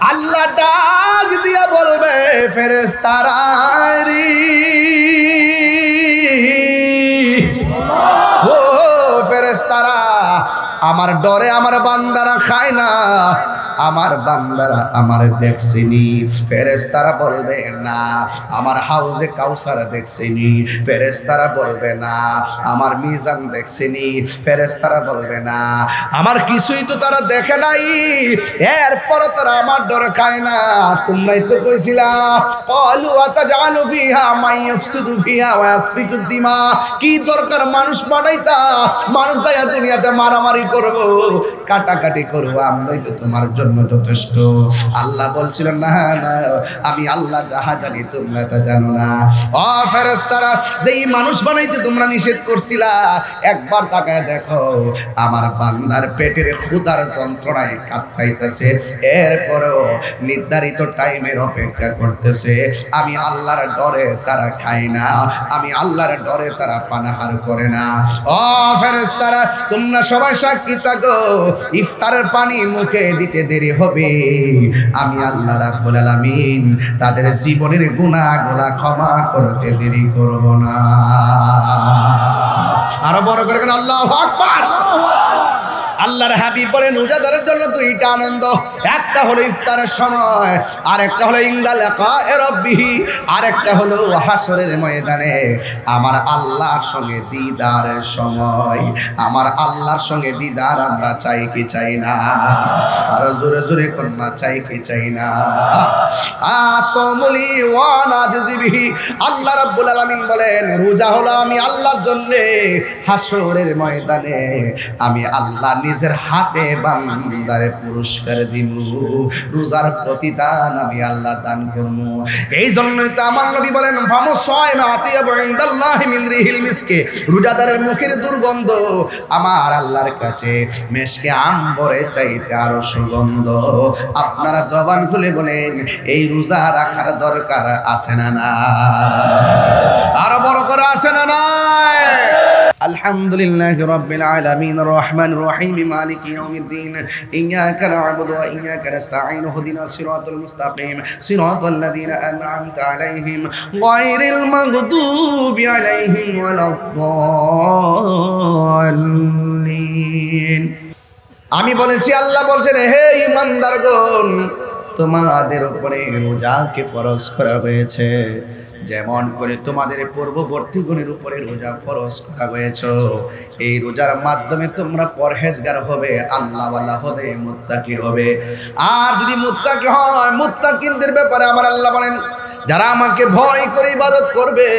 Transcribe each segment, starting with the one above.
আল্লাহ ডাক দিয়া বলবে ফেরেশতারা রে, ও ফেরেশতারা, আমার ডরে আমার বান্দারা খায় না, আমার বান্দারা আমার দেখছিনি। ফেরেশতারা বলবে না আমার হাউজে কাউসার দেখছিনি। ফেরেশতারা বলবে না আমার মিজান দেখছিনি। ফেরেশতারা বলবে না আমার কিছুই তো তারা দেখে নাই, এরপর তারা আমার ডর খায় না। তোমরাই তো কইছিলা ক্বালু আতাজালু ফিহা মান ইফসিদু ফিহা ওয়া ইয়াসফিকু দিমা, কি দরকার মানুষ বানাইতা, মানুষ যায়া দুনিয়াতে মারামারি করব, কাটাকাটি করব, আমরাই তো তোমার জন্য যথেষ্ট। আল্লাহ বলছিলেন না না, আমি আল্লাহ যাহা জানি তোমরা তা জানো না। ও ফেরেশতারা, যেই মানুষ বানাইতে তোমরা নিষেধ করছিলা, একবার তাকায় দেখো আমার বান্দার পেটের ক্ষুধার যন্ত্রণায় কাতরাইতেছে, এরপরও নির্ধারিত টাইমের অপেক্ষা করতেছে। আমি আল্লাহর ডরে তারা খায় না, আমি আল্লাহর ডরে তারা পানাহার করে না। ও ফেরেশতারা, তোমরা সবাই সাক্ষী থাকো, ইফতারের পানি মুখে দিতে দেরি হবে, আমি আল্লাহ রাব্বুল আলামিন তাদের জীবনের গুনাহগুলো ক্ষমা করতে দেরি করব না। আরো বড় করে আল্লাহু আকবার। আল্লাহর হাবিব বলেন রোজাদারের জন্য দুইটা আনন্দ, একটা হলো ইফতারের সময়, আর একটা হলো ইনদা লিকায়ে রাব্বিহি, আর একটা হলো হাসরের ময়দানে আমার আল্লাহর সঙ্গে দিদারের সময়। আমার আল্লাহর সঙ্গে দিদার আমরা চাই কি চাই না? আর জোরে জোরে কন্যা চাই কি চাই না? আসমুলি ওয়া নাজিবিহি, আল্লাহ রাব্বুল আলামিন বলেন রোজা হলো আমি আল্লাহর জন্য, হাসরের ময়দানে আমি আল্লাহ নিজের হাতে বান্দারে পুরস্কার দিব, রোজার প্রতিদান আমি আল্লাহ দান করব। এই জন্যই তো আমার নবী বলেন ফামু সায়মা আতিয়াবু ইনদাল্লাহি মিন রিহিল মিসকে, রোজাদারের মুখের দুর্গন্ধ আমার আল্লাহর কাছে মেশকে আম্বরের চাইতে আরো সুগন্ধ। আপনারা জবান খুলে বলেন এই রোজা রাখার দরকার আছে না না? আরো বড় করে আছে না নাই? আলহামদুলিল্লাহি রাব্বিল আলামিন রহমানির রহিম মালিকি ইয়াউমিদ্দিন ইয়্যাকা না'বুদু ওয়া ইয়্যাকা নাস্তাঈন ইহদিনাস সিরাতাল মুস্তাকিম সিরাতাল লাযীনা আন'আমতা আলাইহিম গায়রিল মাগদুবি আলাইহিম ওয়ালাদ-দাল্লিন। আমি বলেছি, আল্লাহ বলছেন হে ঈমানদারগণ, তোমাদের উপরে রোজাকে ফরজ করা হয়েছে যেমন করে তোমাদের পূর্ববর্তী গণের উপরে রোজা ফরজ করা হয়েছে। এই রোজার মাধ্যমে তোমরা পরহেজগার হবে, আল্লাহওয়ালা হবে, মুত্তাকি হবে। আর যদি মুত্তাকি হয়, মুত্তাকিনদের ব্যাপারে আমার আল্লাহ বলেন যারা আমাকে ভয় করে ইবাদত করবে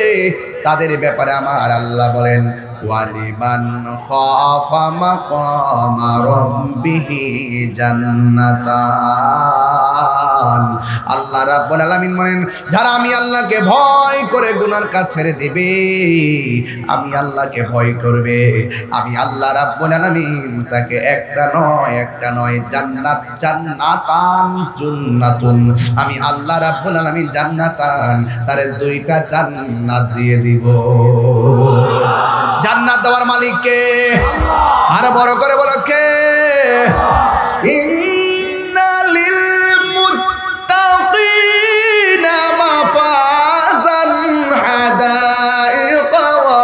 তাদের ব্যাপারে আমার আল্লাহ বলেন ওয়ালিমান খাফা মাকামা রাব্বিহি জান্নাতান। আল্লাহ রাব্বুল আলামিন বলেন যারা আমি আল্লাহকে ভয় করে গুনার কাজ ছেড়ে দিবে, আমি আল্লাহকে ভয় করবে, আমি আল্লাহ রাব্বুল আলামিন তাকে একটা নয় জান্নাত, জান্নাতান জান্নাতুন, আমি আল্লাহ রাব্বুল আলামিন জান্নাতান তারে দুইটা জান্নাত দিয়ে দিব। জান্নাত দেওয়ার মালিক কে? আর বড় করে বলো কে? ইন্না লিল মুত্তাকিনা মাফাজান হাদাইকা ওয়া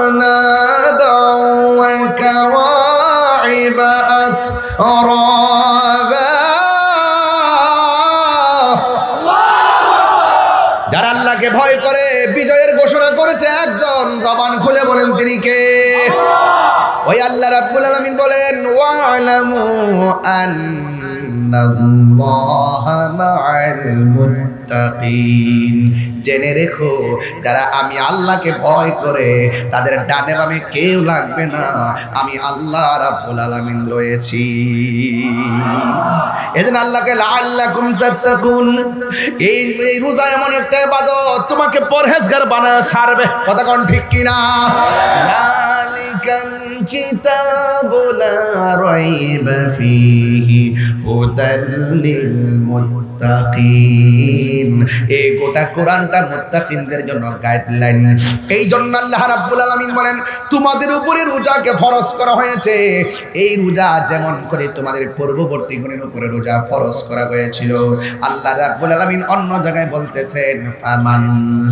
আনাবান ওয়া কাওয়াইবা আতরাবা। যারা আল্লাহকে ভয় করে বিজয়ের ঘোষণা করেছে একজন, জবান খুলে বলেন তিনি কে? ওই আল্লাহ রাব্বুল আলামিন বলেন ওয়া'লামু আন্নাল্লাহা মা'আল মুত্তাকিন, জেনে রেখো যারা আমি আল্লাহকে ভয় করে তাদের ডানে বামে কেউ লাগবে না, আমি আল্লাহ রাব্বুল আলামিন রয়েছি। এজন্য আল্লাহকে লাআল্লাকুম তাত্তাকুন, এই রোজা এমন একটা ইবাদত তোমাকে পরহেজগার বানায় ছাড়বে। কথা কোন ঠিক কিনা? যালিকাল কিতাবু লা রাইবা ফীহি হুদাল লিল মুত্তাকিন। এই গোটা কোরআনটা একটা মুত্তাকিনদের জন্য গাইডলাইন। এই জন্য আল্লাহ রাব্বুল আলামিন বলেন তোমাদের উপরে রোজাকে ফরজ করা হয়েছে। এই রোজা যেমন করে তোমাদের পূর্ববর্তী গণের উপরে রোজা ফরজ করা হয়েছিল, আল্লাহ রাব্বুল আলামিন অন্য জায়গায় বলতেছেন ফামান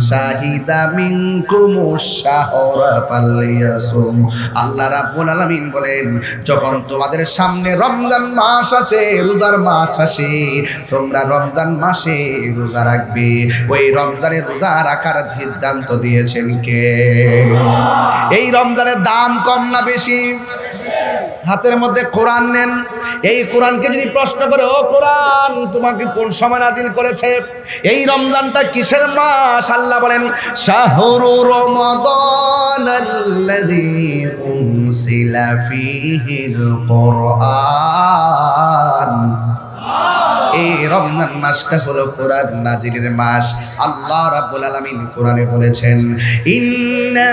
শাহিদা মিনকুমুশ শাহরা ফালইয়াসুম। আল্লাহ রাব্বুল আলামিন বলেন যখন তোমাদের সামনে রমজান মাস আছে, রোজার মাস আসে, তোমরা রমজান মাসে রোজা রাখবে। ওই রমজানে রোজা রাখার সিদ্ধান্ত দিয়েছেন কে? এই রমজানের দাম কম না বেশি? হাতের মধ্যে কোরআন নেন, এই কোরআনকে যদি প্রশ্ন করে ও কোরআন তোমাকে কোন সময় নাজিল করেছে, এই রমজানটা কিসের মাস? আল্লাহ বলেন শাহরু রমাদানাল্লাযী উনসিলা ফীহিল কুরআন। এই রমজান মাসটা হলো কোরআন নাজিলের মাস। আল্লাহ রাব্বুল আলামিন কোরআনে বলেছেন ইন্না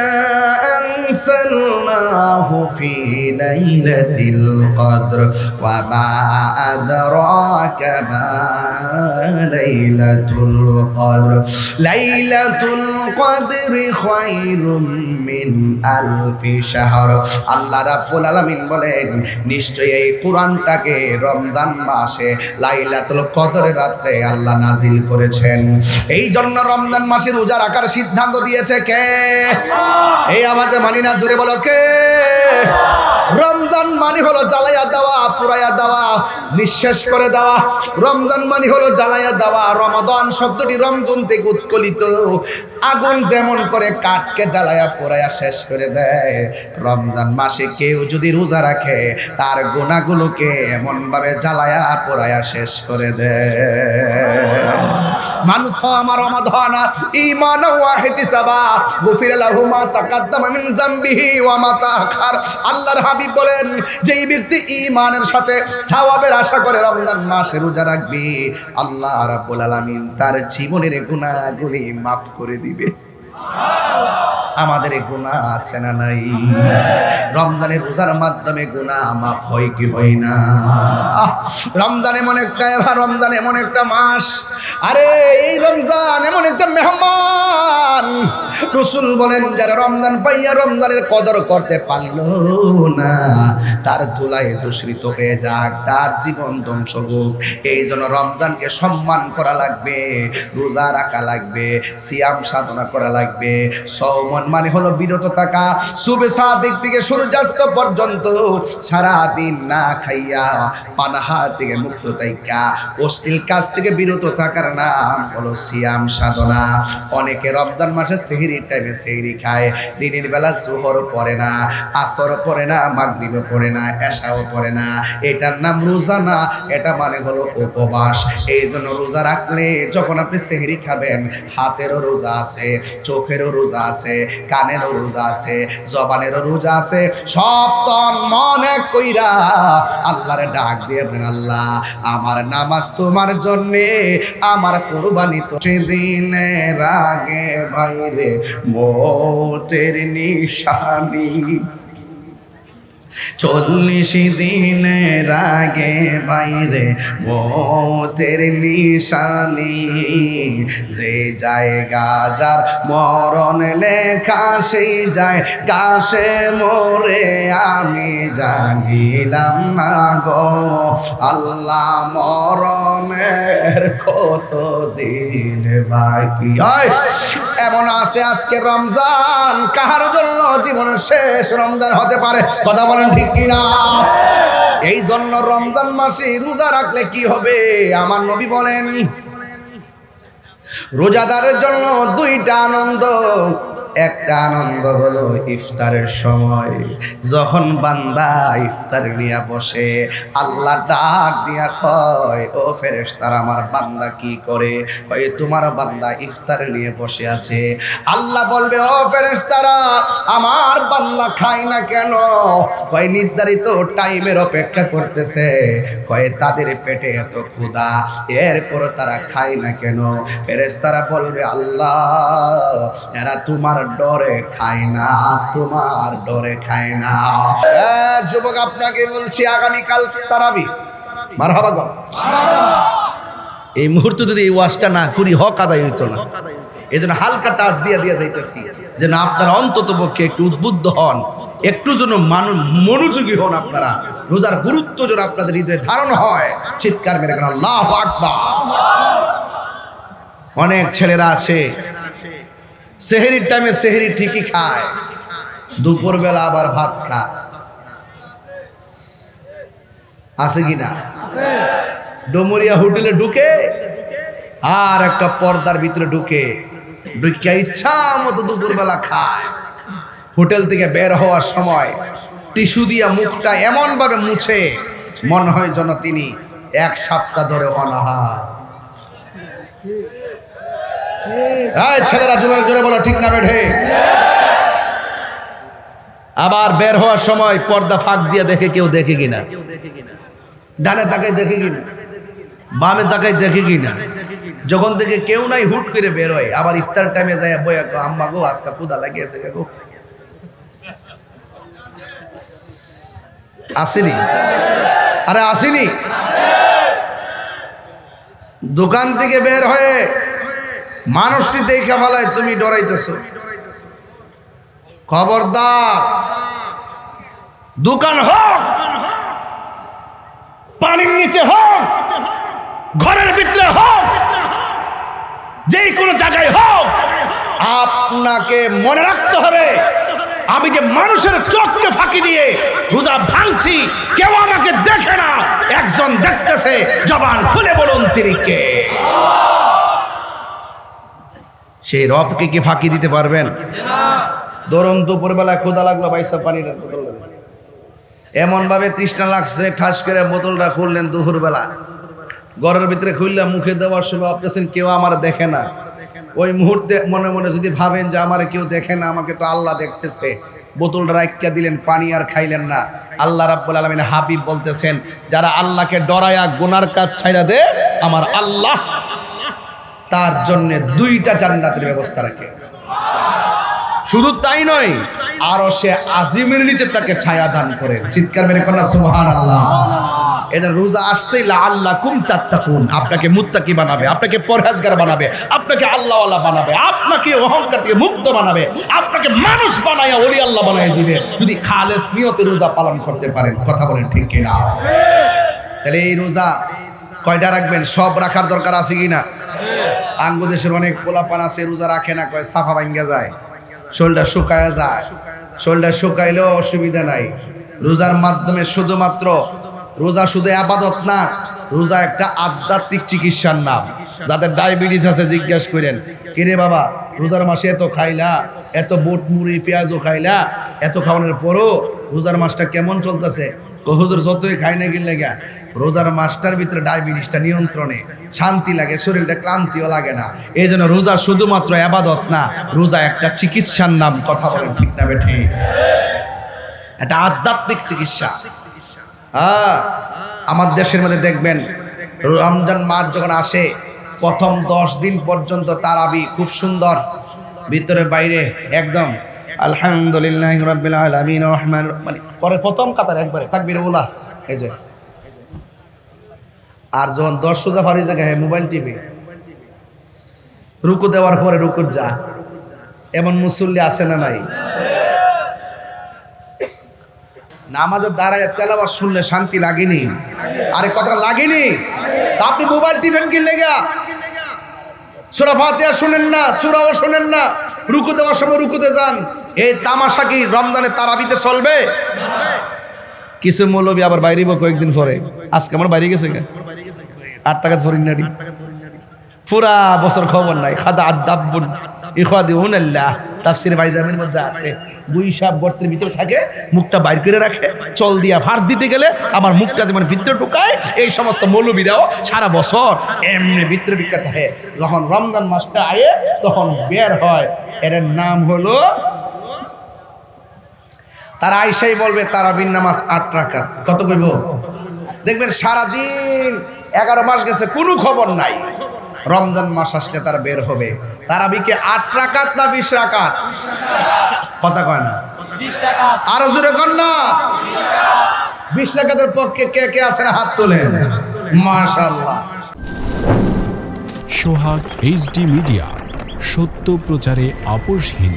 আনসালনাহু ফি লাইলাতিল কদর ওয়া মা আদরাকা মা লাইলাতুল কদর লাইলাতুল কদরি খায়রুম মিন আলফি শাহর। আল্লাহ রাব্বুল আলামিন বলেন নিশ্চয়ই এই কোরআনটাকে রমজান মাসে লাইলাতুল কদরের রাতে আল্লাহ নাজিল করেছেন। এই জন্য রমজান মাসে রোজা রাখার সিদ্ধান্ত দিয়েছে কে? এই আওয়াজে মানি না, জোরে বলো কে? রমজান মানে হলো জ্বালাইয়া দেওয়া, পুরাইয়া দেওয়া, নিঃশেষ করে দেওয়া। রমজান মানে হলো জ্বালাইয়া দেওয়া। রমাদান শব্দটি রমজান থেকে উৎকলিত। আগুন যেমন করে কাঠকে জ্বালাইয়া পোড়াইয়া শেষ করে দেয়, রমজান মাসে কেউ যদি রোজা রাখে তার গুনাহগুলোকে এমন ভাবে জ্বালাইয়া পোড়াইয়া শেষ করে দেয়। মান সামা রমাদানা ঈমানান ওয়া ইহতিসাবা গুফিরা লাহু মা তাকাদ্দামা মিন যামবিহি ওয়া মা তাআখার। আল্লাহর হাবিব বলেন যেই ব্যক্তি ঈমানের সাথে সওয়াবের আশা করে রমজান মাসে রোজা রাখবে, আল্লাহ রাব্বুল আলামিন তার জীবনের গুনাহগুলি মাফ করে দিবে। আমাদের গুনাহ আছে না নাই? রমজানের রোজার মাধ্যমে গুনাহ মাফ হয় কি হয় না? রমজান এমন একটা, রমজান এমন একটা মাস, আরে এই রমজান এমন একটা মেহমান। রাসূল বলেন যারা রমজান পাইয়া রমজানের কদর করতে পারলো না, তার ধুলায় দূষিত হয়ে যাক, তার জীবন ধ্বংস হোক। এই জন্য রমজানকে সম্মান করা লাগবে, রোজা রাখা লাগবে, সিয়াম সাধনা করা লাগবে। সওমন মানে হলো বিরত থাকা, সুবে সাদিক থেকে সূর্যাস্ত পর্যন্ত সারা দিন না খাইয়া পানাহার থেকে মুক্ত থাকা, অশ্লীল কাজ থেকে বিরত থাকার নাম হলো সিয়াম সাধনা। অনেকে রমজান মাসে সেহরি টাইমে সেহরি খায়, দিনের বেলা জোহর পড়ে না, আসর পড়ে না, মাগরিব পড়ে না, এশাও পড়ে না। এটার নাম রোজা না, এটা মানে হলো উপবাস। এই জন্য রোজা রাখলে যখন আপনি সেহরি খাবেন, হাতেরও রোজা আছে, চোখেরও রোজা আছে, কানেরও রোজা আছে, জবানেরও রোজা আছে। সব তন মন এক কইরা আল্লাহরে ডাক দিয়ে বলেন আল্লাহ আমার নামাজ তোমার জন্যে, আমার কোরবানি তো সেদিনের আগে বাইরে মৌতের নিশানি। 40 দিনের আগে বাইরে মৌতের নিশানি, যে জায়গা যার মরণ লেখা সেই জায়গা সে মরে আমি জানিলাম না গো আল্লাহ মরণের কত দিন বাকি। এমন আছে আজকে রমজান কাহার জন্য জীবনের শেষ রমজান হতে পারে, কথা বলেন ঠিক কিনা? এই জন্য রমজান মাসে রোজা রাখলে কি হবে? আমার নবী বলেন রোজাদারের জন্য 2টা আনন্দ। একটা আনন্দ হলো ইফতারের সময়, যখন বান্দা ইফতার নিয়ে বসে আল্লাহ ডাক দিয়া কয় ও ফেরেশতারা আমার বান্দা কি করে? কয় তোমার বান্দা ইফতার নিয়ে বসে আছে। আল্লাহ বলবে ও ফেরেশতারা আমার বান্দা খায় না কেন? কয় নির্ধারিত টাইমের অপেক্ষা করতেছে। কয় তাদের পেটে এত ক্ষুধা, এরপর তারা খায় না কেন? ফেরেশতারা বলবে আল্লাহ এরা তোমার ডরে খায় না, তোমার ডরে খায় না। যুবক আপনাকে বলছি আগামীকাল তারাবি, মারহাবা গো। এই মুহূর্তে যদি এই ওয়াজটা না করি হক আদায় হইতো না। এই জন্য হালকা টাচ দিয়ে যাইতেছি, যেন আপনারা অন্তত পক্ষে একটু উদ্বুদ্ধ হন, একটু যেন মনোযোগী হন, আপনারা রোজার গুরুত্ব যেন আপনাদের হৃদয়ে ধারণ হয়। চিৎকার মেরে কেন আল্লাহু আকবার। অনেক ছেলেরা আছে সেহরির টাইমে সেহরি ঠিকই খায়, দুপুরবেলা আবার ভাত খায়, আছে কিনা? ডোমরিয়া হোটেলে ঢুকে আর একটা পর্দার ভিতরে ঢুকে ইচ্ছা মতো দুপুরবেলা খায়। হোটেল থেকে বের হওয়ার সময় টিস্যু দিয়া মুখটা এমন ভাবে মুছে মনে হয় যেন তিনি 1 সপ্তাহ ধরে অনাহার। ছেলেরা জোরে বলো ঠিক না বেঠে? আবার বের হওয়ার সময় পর্দা ফাঁক দিয়ে দেখে কেউ দেখে কিনা, ডানে তাকায় দেখে কিনা, বামে তাকায় দেখে কিনা। যখন থেকে কেউ নাই হুট করে বের হয়, আবার ইফতার টাইমে যায় বই আম্মা গো আজকে ক্ষুধা লাগিয়েছে গো। আসেনি? আরে আসেনি? দোকান থেকে বের হয়ে মানুষটি দেখে ফেলায়, তুমি ডরাইতেছো। খবরদার, দোকান হোক, পানির নিচে হোক, ঘরের ভিতরে হোক, যেই কোনো জায়গায় হোক, আপনাকে মনে রাখতে হবে আমি যে মানুষের চোখকে ফাঁকি দিয়ে রোজা ভাঙছি, কেউ আমাকে দেখে না, একজন দেখতেছে। জবান খুলে বলুন তিনি কে? সেই রবকে কি ফাঁকি দিতে পারবেন? ধরুন দুপুরবেলা ক্ষুধা লাগলো, বাইসা পানির বোতল এমন ভাবে তৃষ্ণা লাগছে, ঠাস করে বোতলটা খুললেন দুপুরবেলা, ঘরের ভিতরে খুললাম, মুখে দেওয়ার সময় ভাবতেছেন কেউ আমার দেখে না। ওই মুহূর্তে মনে মনে যদি ভাবেন যে আমার কেউ দেখে না, আমাকে তো আল্লাহ দেখতেছে, বোতলটা রাখিয়া দিলেন, পানি আর খাইলেন না। আল্লাহ রাব্বুল আলামিন হাবিব বলতেছেন, যারা আল্লাহকে ডরায়া গুনার কাজ ছাইরা দে, আমার আল্লাহ তার জন্য 2টা জান্নাতের ব্যবস্থা রাখে। শুধু তাই নয়, আরো সে আজিমের নিচে তাকে ছায়া দান করে। চিৎকার মেরে কন্যা সুবহানাল্লাহ। এদের রোজা আসছে লাআল্লাকুম তাত্তাকুন, আপনাকে মুত্তাকি বানাবে, আপনাকে পরহেজগার বানাবে, আপনাকে আল্লাহওয়ালা বানাবে, আপনাকে অহংকার থেকে মুক্ত বানাবে, আপনাকে মানুষ বানায়া ওলি আল্লাহ বানায় দিবে, যদি খালেস নিয়তে রোজা পালন করতে পারেন। কথা বলেন ঠিক কিনা? তাহলে এই রোজা কয়টা রাখবেন? সব রাখার দরকার আছে কিনা? আঙ্গুদেশের অনেক পোলাপান আছে রোজা রাখে না, কয় সাফা ভাঙ্গা যায়, শরীরটা শুকায়া যায়। শরীরটা শুকাইলেও অসুবিধা নাই। রোজার মাধ্যমে শুধুমাত্র রোজা শুধু আবাদত না, রোজা একটা আধ্যাত্মিক চিকিৎসার নাম। যাদের ডায়াবেটিস আছে জিজ্ঞাসা করেন, কিরে বাবা রোজার মাসে এত খাইলা, এত বুট মুড়ি পেঁয়াজও খাইলা, এত খাওয়ানোর পরও রোজার মাসটা কেমন চলতেছে? হুজুর যতই খাই না কিনলে গা, রোজার মাসটার ভিতরে ডায়াবেটিসটা নিয়ন্ত্রণে, শান্তি লাগে, শরীরটা ক্লান্তিও লাগে না। এই জন্য রোজা শুধুমাত্র আবাদত না, রোজা একটা চিকিৎসার নাম। কথা বলেন ঠিক না বেঠি? একটা আধ্যাত্মিক চিকিৎসা। হ্যাঁ, আমার দেশের মধ্যে দেখবেন রমজান মাস যখন আসে, প্রথম 10 দিন পর্যন্ত তারাবি খুব সুন্দর, ভিতরে বাইরে একদম আলহামদুলিল্লাহি রাব্বিল আলামিন রহমান মানে করে প্রথম কাতার একবারে তাকবীর উলা, এই যে। আর যখন 10 সুজা ফারি জায়গায় মোবাইল টিভি, রুকু দেওয়ার পরে রুকুর যা, এমন মুসল্লি আছে না নাই? নামাজের দাঁড়ায় তেলাওয়াত শুনলে শান্তি লাগেনি? আরে কথা লাগেনি? আপনি মোবাইল টিভেন কি লেগা সূরা ফাতিহা শুনেন না, সূরাও শুনেন না, রুকু দেওয়ার সময় রুকুতে যান। এই তামাশা কি রমজানে তারাবিতে চলবে? কিছু মৌলবী আবার বাইরেব কয়েকদিন পরে, আজকে আমার বাইরে গেছে 8 টাকা ফরিনারি, পুরা বছর খবর নাই। খাদা আদাবুন ইখাদিউনাল্লাহ, তাফসীর বাইজামের মধ্যে আছে। দুই সাপ গর্তের ভিতরে থাকে, মুখটা বাইর করে রাখে, চল দিয়া ফার দিতে গেলে আমার মুখটা যেমন ভিতরে ঢুকায়, এই সমস্ত মৌলবীরাও সারা বছর এমনি ভিতরে ঢুকে থাকে। যখন রমজান মাসটা আয়ে তখন বের হয়। এর নাম হলো, তারা আইসাই বলবে তারাবির নামাজ 8 রাকাত। কত কইব? দেখবেন সারাদিন 11 মাস গেছে কোনো খবর নাই, রমজান মাস আসলে তারা বের হবে। তারাবিকে 8 রাকাত না 20 রাকাত? কথা কয় না, 20 রাকাত। আরো জোরে কর না, 20 রাকাতের পক্ষে কে কে আছেন হাত তোলেন। মাশাআল্লাহ। সোহাগ HD মিডিয়া, সত্য প্রচারে আপোষহীন।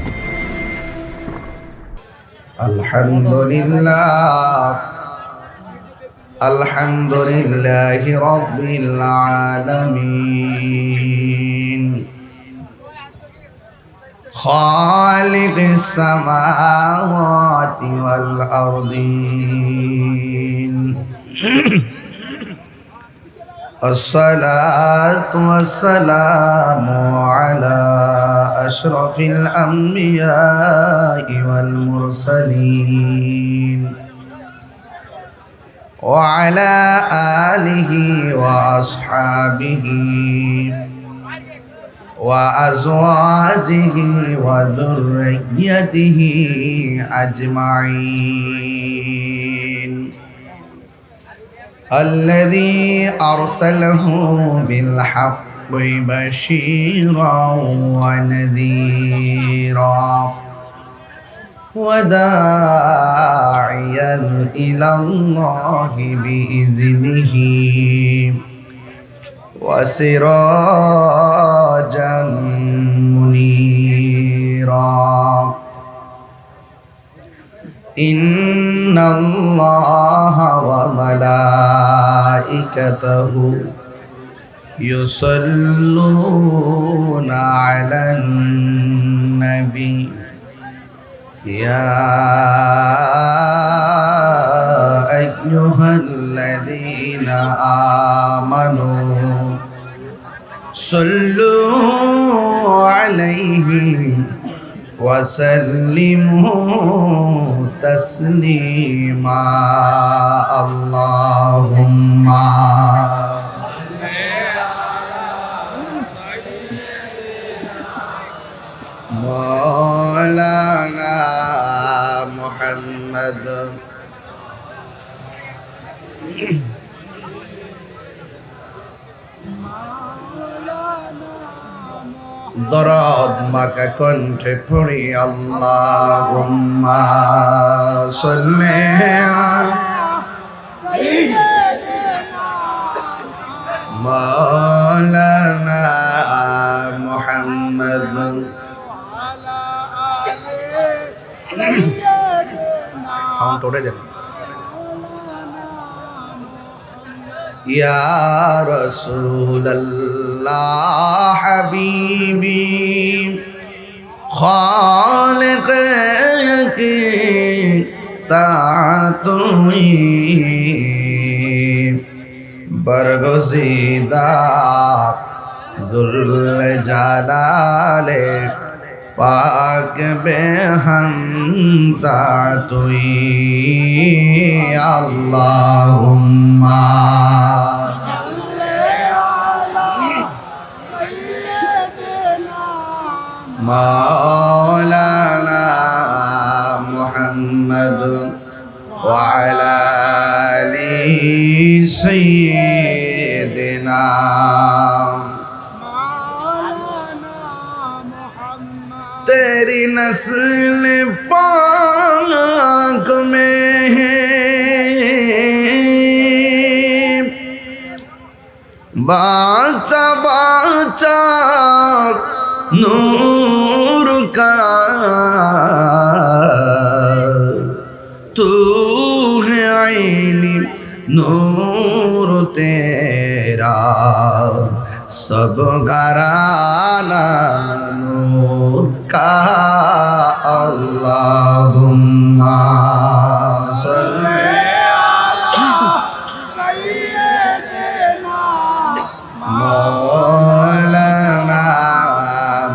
আলহামদুলিল্লাহি রাব্বিল আলামিন খালিকিস সামাওয়াতি ওয়াল আরদিন الصلاة والسلام على أشرف الأنبياء والمرسلين وعلى آله وأصحابه وأزواجه وذريته أجمعين الذي أرسله بالحق بشيرا ونذيرا وداعيا إلى الله بإذنه وسراجا منيرا إن الله وملائكته يصلون على النبي يا أيها الذين آمنوا صلوا عليه وسلموا تسليما اللهم مولانا محمد দরদ মাকা কণ্ঠে পড়ি আল্লাহুম্মা সাল্লি মাওলানা মুহাম্মদ সাউন্ড ওরে দেন يا رسول الله حبيبي خالق की तातुई बरगुज़ीदा दुल जलाले पाक बेहंता तुई अल्लाहुम्मा मौलाना मुहम्मद वअला आलि सय्यिदिना तेरी नस्ल पाक में है बाचा बाचा नूर का तू है आईनी नूर तेरा सब घराना नूर का अल्लाहुम्मा सल्ली मौलाना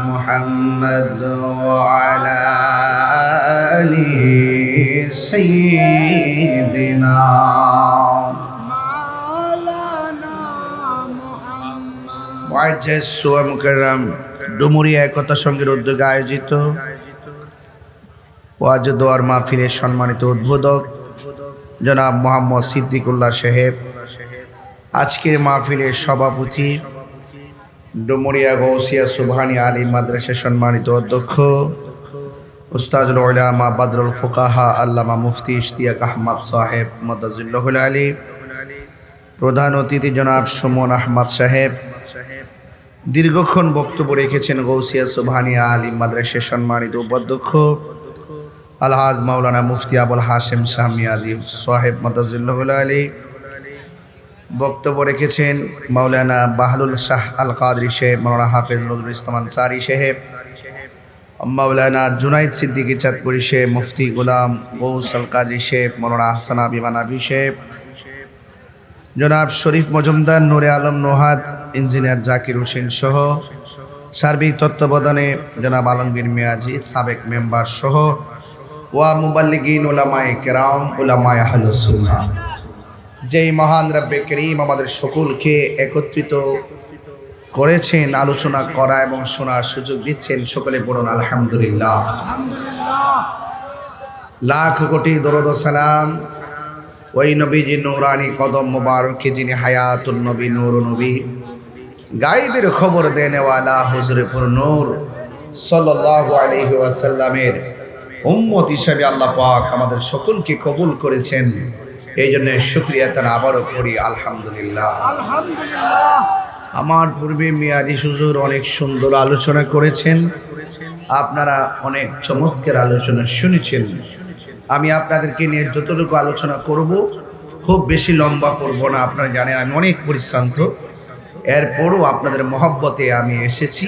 मुहम्मद वअला आलि सय्यिदिना মুআজ্জাজ সোয়া মুকাররম ডুমুরিয়া একতা সংঘের উদ্যোগে আয়োজিত ওয়াজ দোয়ার মাহফিলের সম্মানিত উদ্বোধক জনাব মোহাম্মদ সিদ্দিকুল্লাহ সাহেব, আজকের মাহফিলের সভাপতি ডুমুরিয়া গৌসিয়া সুবহানী আলী মাদ্রাসার সম্মানিত অধ্যক্ষ উস্তাদুল উলামা বদরুল ফুকাহা আল্লামা মুফতি ইশতিয়াক আহমদ সাহেব মাদাজিল্লাহুল আলী, প্রধান অতিথি জনাব সুমন আহমদ সাহেব, দীর্ঘক্ষণ বক্তব্য রেখেছেন গৌসিয়া সুবহানিয়া আলিম মাদ্রাসার সম্মানিত উপাধ্যক্ষ আলহাজ মাওলানা মুফতি আবুল হাশেম শাহ মিয়াজি সাহেব মাদাজুল্লাহুল আলী। বক্তব্য রেখেছেন মাওলানা বাহলুল শাহ আল কাদরি সাহেব, মাওলানা হাফেজ নজরুল ইসলাম আনসারী সাহেব, মাওলানা জুনাইদ সিদ্দিকী চাঁদপুরি সাহেব, মুফতি গোলাম গৌস আল কাদরি সাহেব, মাওলানা আহসান আবিমানাবি সাহেব, জনাব শরীফ মজুমদার, নূরে আলম নোহাদ, ইঞ্জিনিয়ার জাকির হোসেন সহ সার্বিক তত্ত্বাবধানে জনাব আলমগীর মিয়াজি সাবেক মেম্বার সহ ওয়া মুবাল্লিগিন উলামায়ে কেরাম উলামায়ে আহলুস সুন্নাহ, যেই মহান রব্বে করিম আমাদের সকলকে একত্রিত করেছেন আলোচনা করা এবং শোনার সুযোগ দিচ্ছেন, সকলে বলুন আলহামদুলিল্লাহ। লাখ কোটি দরুদ ও সালাম ওই নবীজি নূরানি কদম মুবারকে যিনি হায়াতুল নবী, নূর নবী, গায়বের খবর দেনেওয়ালা হুজুরে পুর নূর সাল্লাল্লাহু আলাইহি ওয়াসাল্লামের উম্মত হিসেবে আল্লাহ পাক আমাদের সকলকে কবুল করেছেন। এই জন্য শুকরিয়া তার আবারও করি আলহামদুলিল্লাহ। আমার পূর্বে মিয়াজি হুজুর অনেক সুন্দর আলোচনা করেছেন, আপনারা অনেক চমৎকার আলোচনা শুনেছেন। আমি আপনাদেরকে নিয়ে যতটুকু আলোচনা করব খুব বেশি লম্বা করব না, আপনারা জানেন আমি অনেক পরিশ্রান্ত, এরপরও আপনাদের মহব্বতে আমি এসেছি।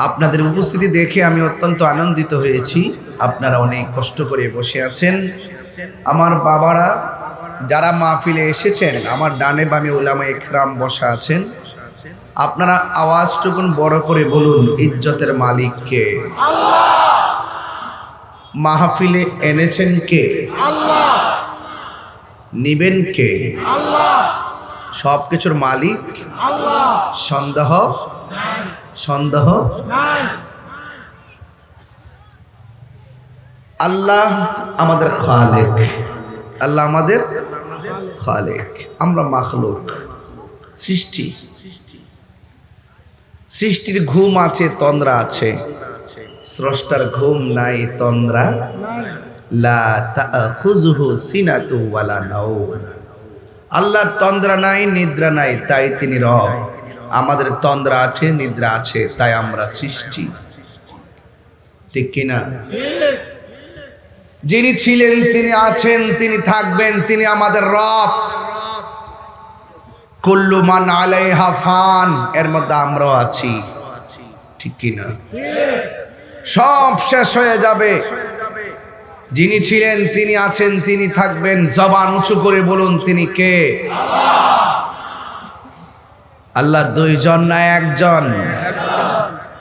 আপনাদের উপস্থিতি দেখে আমি অত্যন্ত আনন্দিত হয়েছি। আপনারা অনেক কষ্ট করে বসে আছেন। আমার বাবারা যারা মাহফিলে এসেছেন, আমার ডানে বামে উলামায়ে কেরাম বসা আছেন, আপনারা আওয়াজটুকুন বড় করে বলুন, ইজ্জতের মালিক কে? আল্লাহ। মাহফিলে এনেছেন কে? আল্লাহ। নিবেন কে? আল্লাহ। সব কিছুর মালিক আল্লাহ। সন্দেহ নাই। আল্লাহ আমাদের খালেক, আল্লাহ আমাদের খালেক, আমরা মাখলুক, সৃষ্টি। সৃষ্টির ঘুম আছে, তন্দ্রা আছে, স্রষ্টার ঘুম নাই, তন্দ্রা লা তাখুযুহু সিনাতু ওয়ালা নাওম। আল্লাহর তন্দ্রা নাই, নিদ্রা নাই, তাই তিনি রব। আমাদের তন্দ্রা আছে, নিদ্রা আছে, তাই আমরা সৃষ্টি। ঠিক কিনা? যিনি ছিলেন, তিনি আছেন, তিনি থাকবেন, তিনি আমাদের রব। কুল্লু মান আলাইহা ফান, এর মধ্যে আমরাও আছি। ঠিক কিনা? সব শেষ হয়ে যাবে। যিনি ছিলেন, তিনি আছেন, তিনি থাকবেন। জবান উঁচু করে বলুন, তিনি কে? আল্লাহ দুইজন না একজন?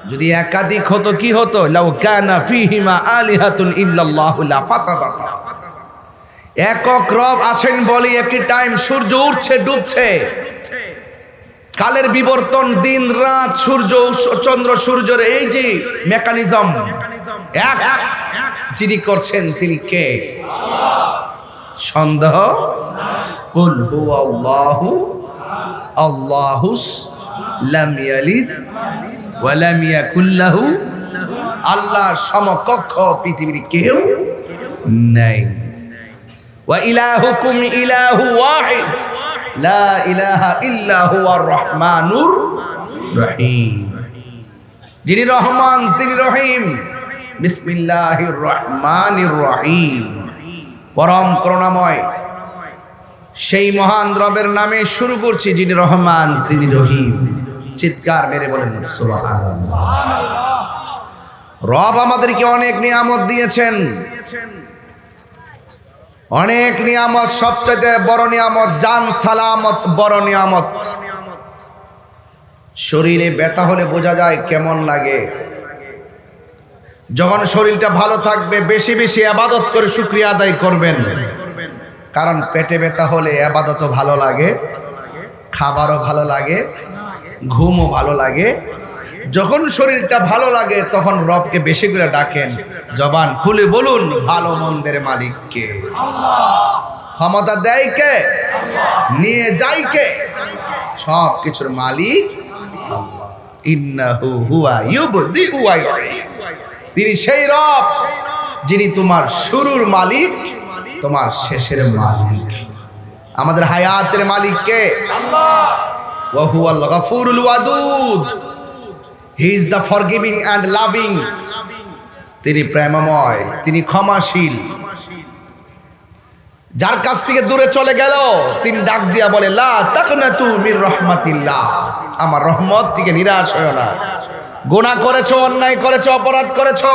যদি একাধিক হতো কি হতো? লাউ কানা ফীহিমা আলিহাতুন ইল্লাল্লাহু লা ফাসাদাতা। একক রব আছেন বলি একই টাইম সূর্য উঠছে, ডুবছে, কালের বিবর্তন, দিন রাত, সূর্য চন্দ্র সূর্যের এই যে মেকানিজম এক যিনি করছেন, তিনি কে? সন্দেহ? কুল হুয়াল্লাহু আল্লাহুস লাম ইয়ালিদ ওয়া লাম ইয়াকুল লাহু, আল্লাহর সমকক্ষ পৃথিবীর কেউ নাই। ওয়া ইলাহুকুম ইলাহু ওয়াহিদ লা ইলাহা ইল্লা হুয়ার রহমানুর রহিম। যিনি রহমান, তিনি রহিম। বিসমিল্লাহির রহমানির রহিম। পরম করুণাময় সেই মহান রবের নামে শুরু করছি, যিনি রহমান, তিনি রহিম। চিৎকার মেরে বলেন সুবহানাল্লাহ। রব আমাদেরকে অনেক নিয়ামত দিয়েছেন, অনেক নিয়ামত। সবচেয়ে বড় নিয়ামত জান সালামত, বড় নিয়ামত। শরীরে ব্যথা হলে বোঝা যায় কেমন লাগে। যখন শরীরটা ভালো থাকবে, বেশি বেশি ইবাদত করে শুকরিয়া আদায় করবেন, কারণ পেটে ব্যথা হলে ইবাদতও ভালো লাগে, খাবারও ভালো লাগে, ঘুমও ভালো লাগে। যখন শরীরটা ভালো লাগে তখন রবকে বেশি করে ডাকেন। জবান খুলে বলুন, ভালো মন্দের মালিক কে? আল্লাহ। ক্ষমতা দেয় কে? আল্লাহ। নিয়ে যায় কে? সব কিছুর মালিক আল্লাহ। ইন্নাহু হুয়া ইউবদিউ ওয়া ইউঈদ। তিনি সেই রব যিনি তোমার শুরুর মালিক, তোমার শেষের মালিক। আমাদের হায়াতের মালিক কে? আল্লাহ। ওয়া হুয়াল গাফুরুল ওয়াদুদ। He is the forgiving and loving. তিনি প্রেমময়, তিনি ক্ষমাশীল। যার কাছ থেকে দূরে চলে গেল তিনি ডাক দিয়া বলে, লা তাকনাতু মির রাহমাতিল্লাহ, আমার রহমত থেকে নিরাশ হয়ো না। গুনাহ করেছো, অন্যায় করেছো, অপরাধ করেছো,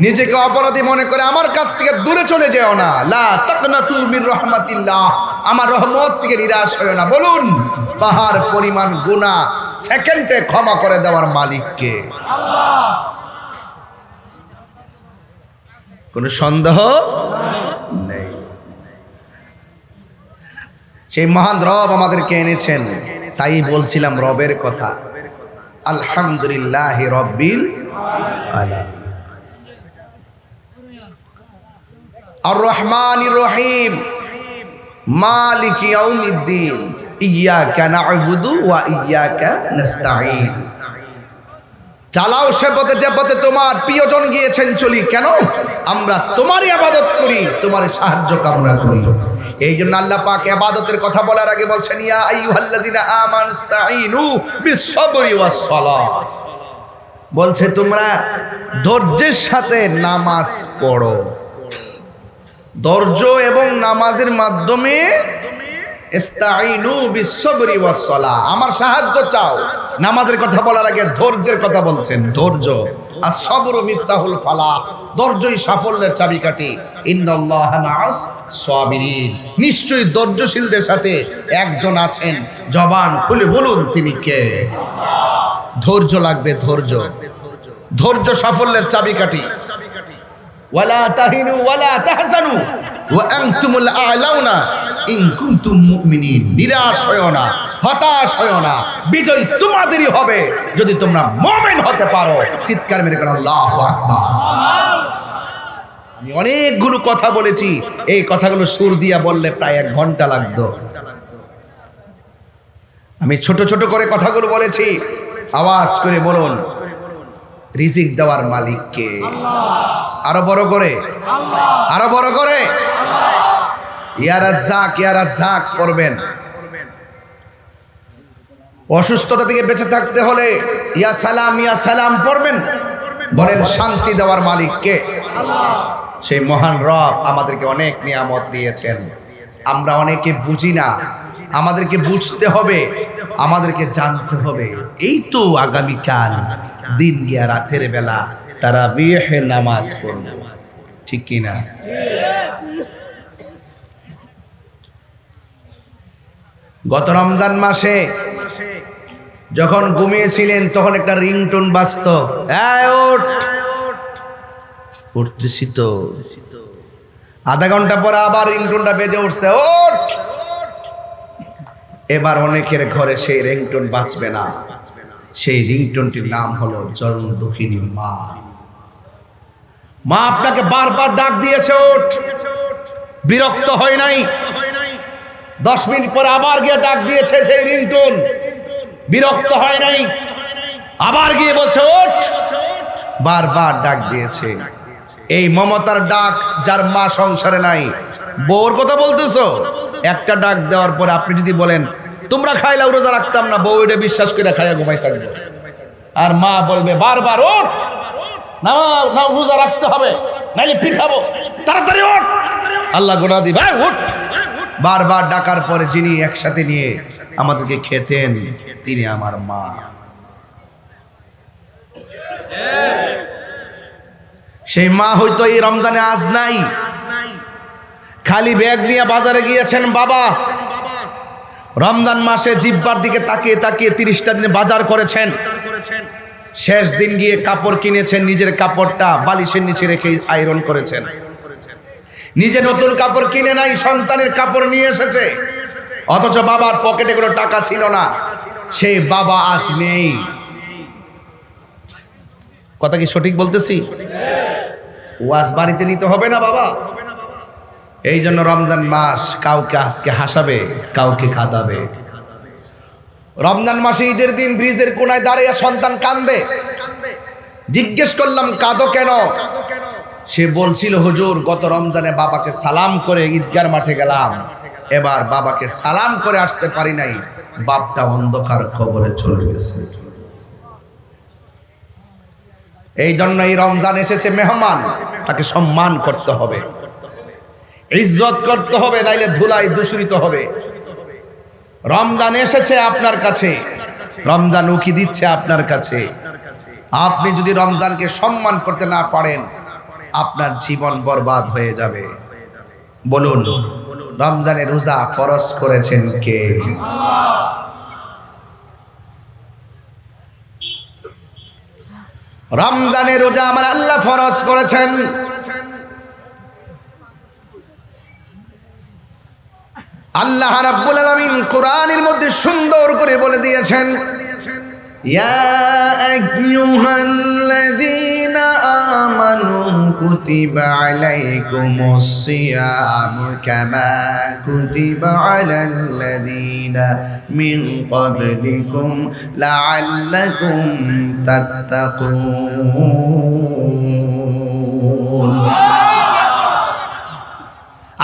নিজেকে অপরাধী মনে করে আমার কাছ থেকে দূরে চলে যেও না। লা তাকনাতু মির রাহমাতিল্লাহ, আমার রহমত থেকে নিরাশ হয়ো না। বলুন, পাহাড় পরিমাণ গুনাহ সেকেন্ডে ক্ষমা করে দেওয়ার মালিক কে? আল্লাহ। কোনো সন্দেহ নেই। সেই মহান রব আমাদেরকে এনেছেন, তাই বলছিলাম রবের কথা। আলহামদুলিল্লাহি রাব্বিল আলামিন। আর রহমানির রহিম, মালিক ইয়াউমিদ্দিন, ইয়্যাকা না'বুদু ওয়া ইয়্যাকা নাস্তাঈন। চালাও সে পথে যে পথে তোমার প্রিয়জন গিয়েছেন চলি। কেন? আমরা তোমারই ইবাদত করি, তোমার সাহায্য কামনা করি। এই জন্য আল্লাহ পাক ইবাদতের কথা বলার আগে বলছেন, ইয়া আইয়ুহাল্লাযিনা আমানুস্তাঈনু বিস-সাবরি ওয়াস-সালাহ। বলছে তোমরা ধৈর্যের সাথে নামাজ পড়ো। ধৈর্য এবং নামাজের মাধ্যমে ইস্তাঈনু বিস-সাবরি ওয়াস-সালাহ, আমার সাহায্য চাও। নামাজের কথা বলার আগে ধৈর্যের কথা বলছেন। ধৈর্য, আর সবরু মিফতাহুল ফালাহ, ধৈর্যই সাফল্যের চাবিকাঠি। ইন্নাল্লাহা মা'আস সাবিরিন, নিশ্চয়ই ধৈর্যশীলদের সাথে একজন আছেন। জবান খুলে বলুন তিনি কে? ধৈর্য লাগবে, ধৈর্য। ধৈর্য সাফল্যের চাবিকাঠি। ওয়ালা তাহিনু ওয়ালা তাহজানু ওয়া আনতুমুল আ'লাউনা ইন কুনতুম মুমিনিন। নিরাশ হয়ো না, হতাশ হয়ো না, বিজয় তোমাদেরই হবে যদি তোমরা মুমিন হতে পারো। চিৎকার মেরে বলেন আল্লাহু আকবার। আমি অনেকগুলো কথা বলেছি, এই কথাগুলো সুর দিয়া বললে প্রায় 1 ঘন্টা লাগতো। আমি ছোট ছোট করে কথাগুলো বলেছি। আওয়াজ করে বলুন, রিজিক দেওয়ার মালিক কে? আরো বড় করে, আরো বড় করে ইয়া রাজ্জাক, ইয়া রাজ্জাক করবেন। অসুস্থতা থেকে বেঁচে থাকতে হলে ইয়া সালাম পড়বেন। বলেন, শান্তি দেওয়ার মালিক কে? সেই মহান রব আমাদেরকে অনেক নিয়ামত দিয়েছেন। আমরা অনেকে বুঝি না, আমাদেরকে বুঝতে হবে, আমাদেরকে জানতে হবে। এই তো আগামীকাল দিন গিয়া রাতের বেলা তারাবিহে নামাজ পড়ব, ঠিক কিনা? গত রমজান মাসে যখন ঘুমিয়েছিলেন তখন একটা রিংটোন বাজতো, উঠতেছি তো। আধা ঘন্টা পরে আবার রিংটোনটা বেজে উঠছে, ওঠ। এবার অনেকের ঘরে সেই রিংটোন বাজবে না। সেই রিংটোনটির নাম হলো চরম দুঃখিনী মা। মা আপনাকে বারবার ডাক দিয়েছে, ওঠ। বিরক্ত হয় নাই। 10 মিনিট পরে আবার গিয়ে ডাক দিয়েছে সেই রিংটোন, বিরক্ত হয় নাই। আবার গিয়ে বলছে ওঠ, বারবার ডাক দিয়েছে। এই মমতার ডাক যার মা সংসারে নাই। বউর কথা বলতেছো, একটা ডাক দেওয়ার পরে আপনি যদি বলেন তোমরা খাইলা রোজা রাখতাম না, বউ এটা বিশ্বাস করে খাইয়া ঘুমাই থাকবে। আর মা বলবে বারবার ওঠ, না না রোজা রাখতে হবে, নাইলে পিঠাবো, তাড়াতাড়ি ওঠ। আল্লাহ গোনা দি, ভাই ওঠ। বারবার ডাকার পরে যিনি একসাথে নিয়ে আমাদেরকে খেতেন তিনি আমার মা। সেই মা হয়তো এই রমজানে আজ নাই, খালি ব্যাগ নিয়ে বাজারে গিয়েছেন। বাবা রমজান মাসে জিহ্বার দিকে তাকিয়ে তাকিয়ে 30টা দিনে বাজার করেছেন। শেষ দিন গিয়ে কাপড় কিনেছেন, নিজের কাপড়টা বালিশের নিচে রেখে আয়রন করেছেন। নিজে নতুন কাপড় কিনে নাই, সন্তানের কাপড় নিয়ে এসেছে। অথচ বাবার পকেটে কোনো টাকা ছিল না। সেই বাবা আজ নেই। কথা কি সঠিক বলতেছি? ওয়াজ বাড়িতে নিতে হবে না বাবা। এই জন্য রমজান মাস কাউকে আজকে হাসাবে, কাউকে কাঁদাবে। রমজান মাসে ঈদের দিন ব্রিজের কোনায় দাঁড়িয়ে সন্তান কান্দে। জিজ্ঞেস করলাম কাঁদো কেন? সে বলছিল হুজুর গত রমজানে বাবাকে সালাম করে ঈদগার মাঠে গেলাম, এবার বাবাকে সালাম করে আসতে পারি নাই, বাপটা অন্ধকার কবরে চলে গেছে। এই জন্য এই রমজান এসেছে মেহমান, তাকে সম্মান করতে হবে, ইজ্জত করতে হবে, নাইলে ধুলায় দূষিত হবে। রমজান এসেছে আপনার কাছে, রমজান উকি দিচ্ছে আপনার কাছে। আপনি যদি রমজানকে সম্মান করতে না পারেন, আপনার জীবন বরবাদ হয়ে যাবে। বলুন, রমজানের রোজা ফরজ করেছেন কে? রমজানের রোজা আমার আল্লাহ ফরজ করেছেন। আল্লাহ রাব্বুল আলামিন কোরআনের মধ্যে সুন্দর করে বলে দিয়েছেন, ইয়া আইয়ুহাল্লাযীনা আমানু কুতিবা আলাইকুমুস সিয়ামু কামা কুতিবা আলাল্লাযীনা মিন ক্বাবলিকুম লাআল্লাকুম তাত্তাকুন।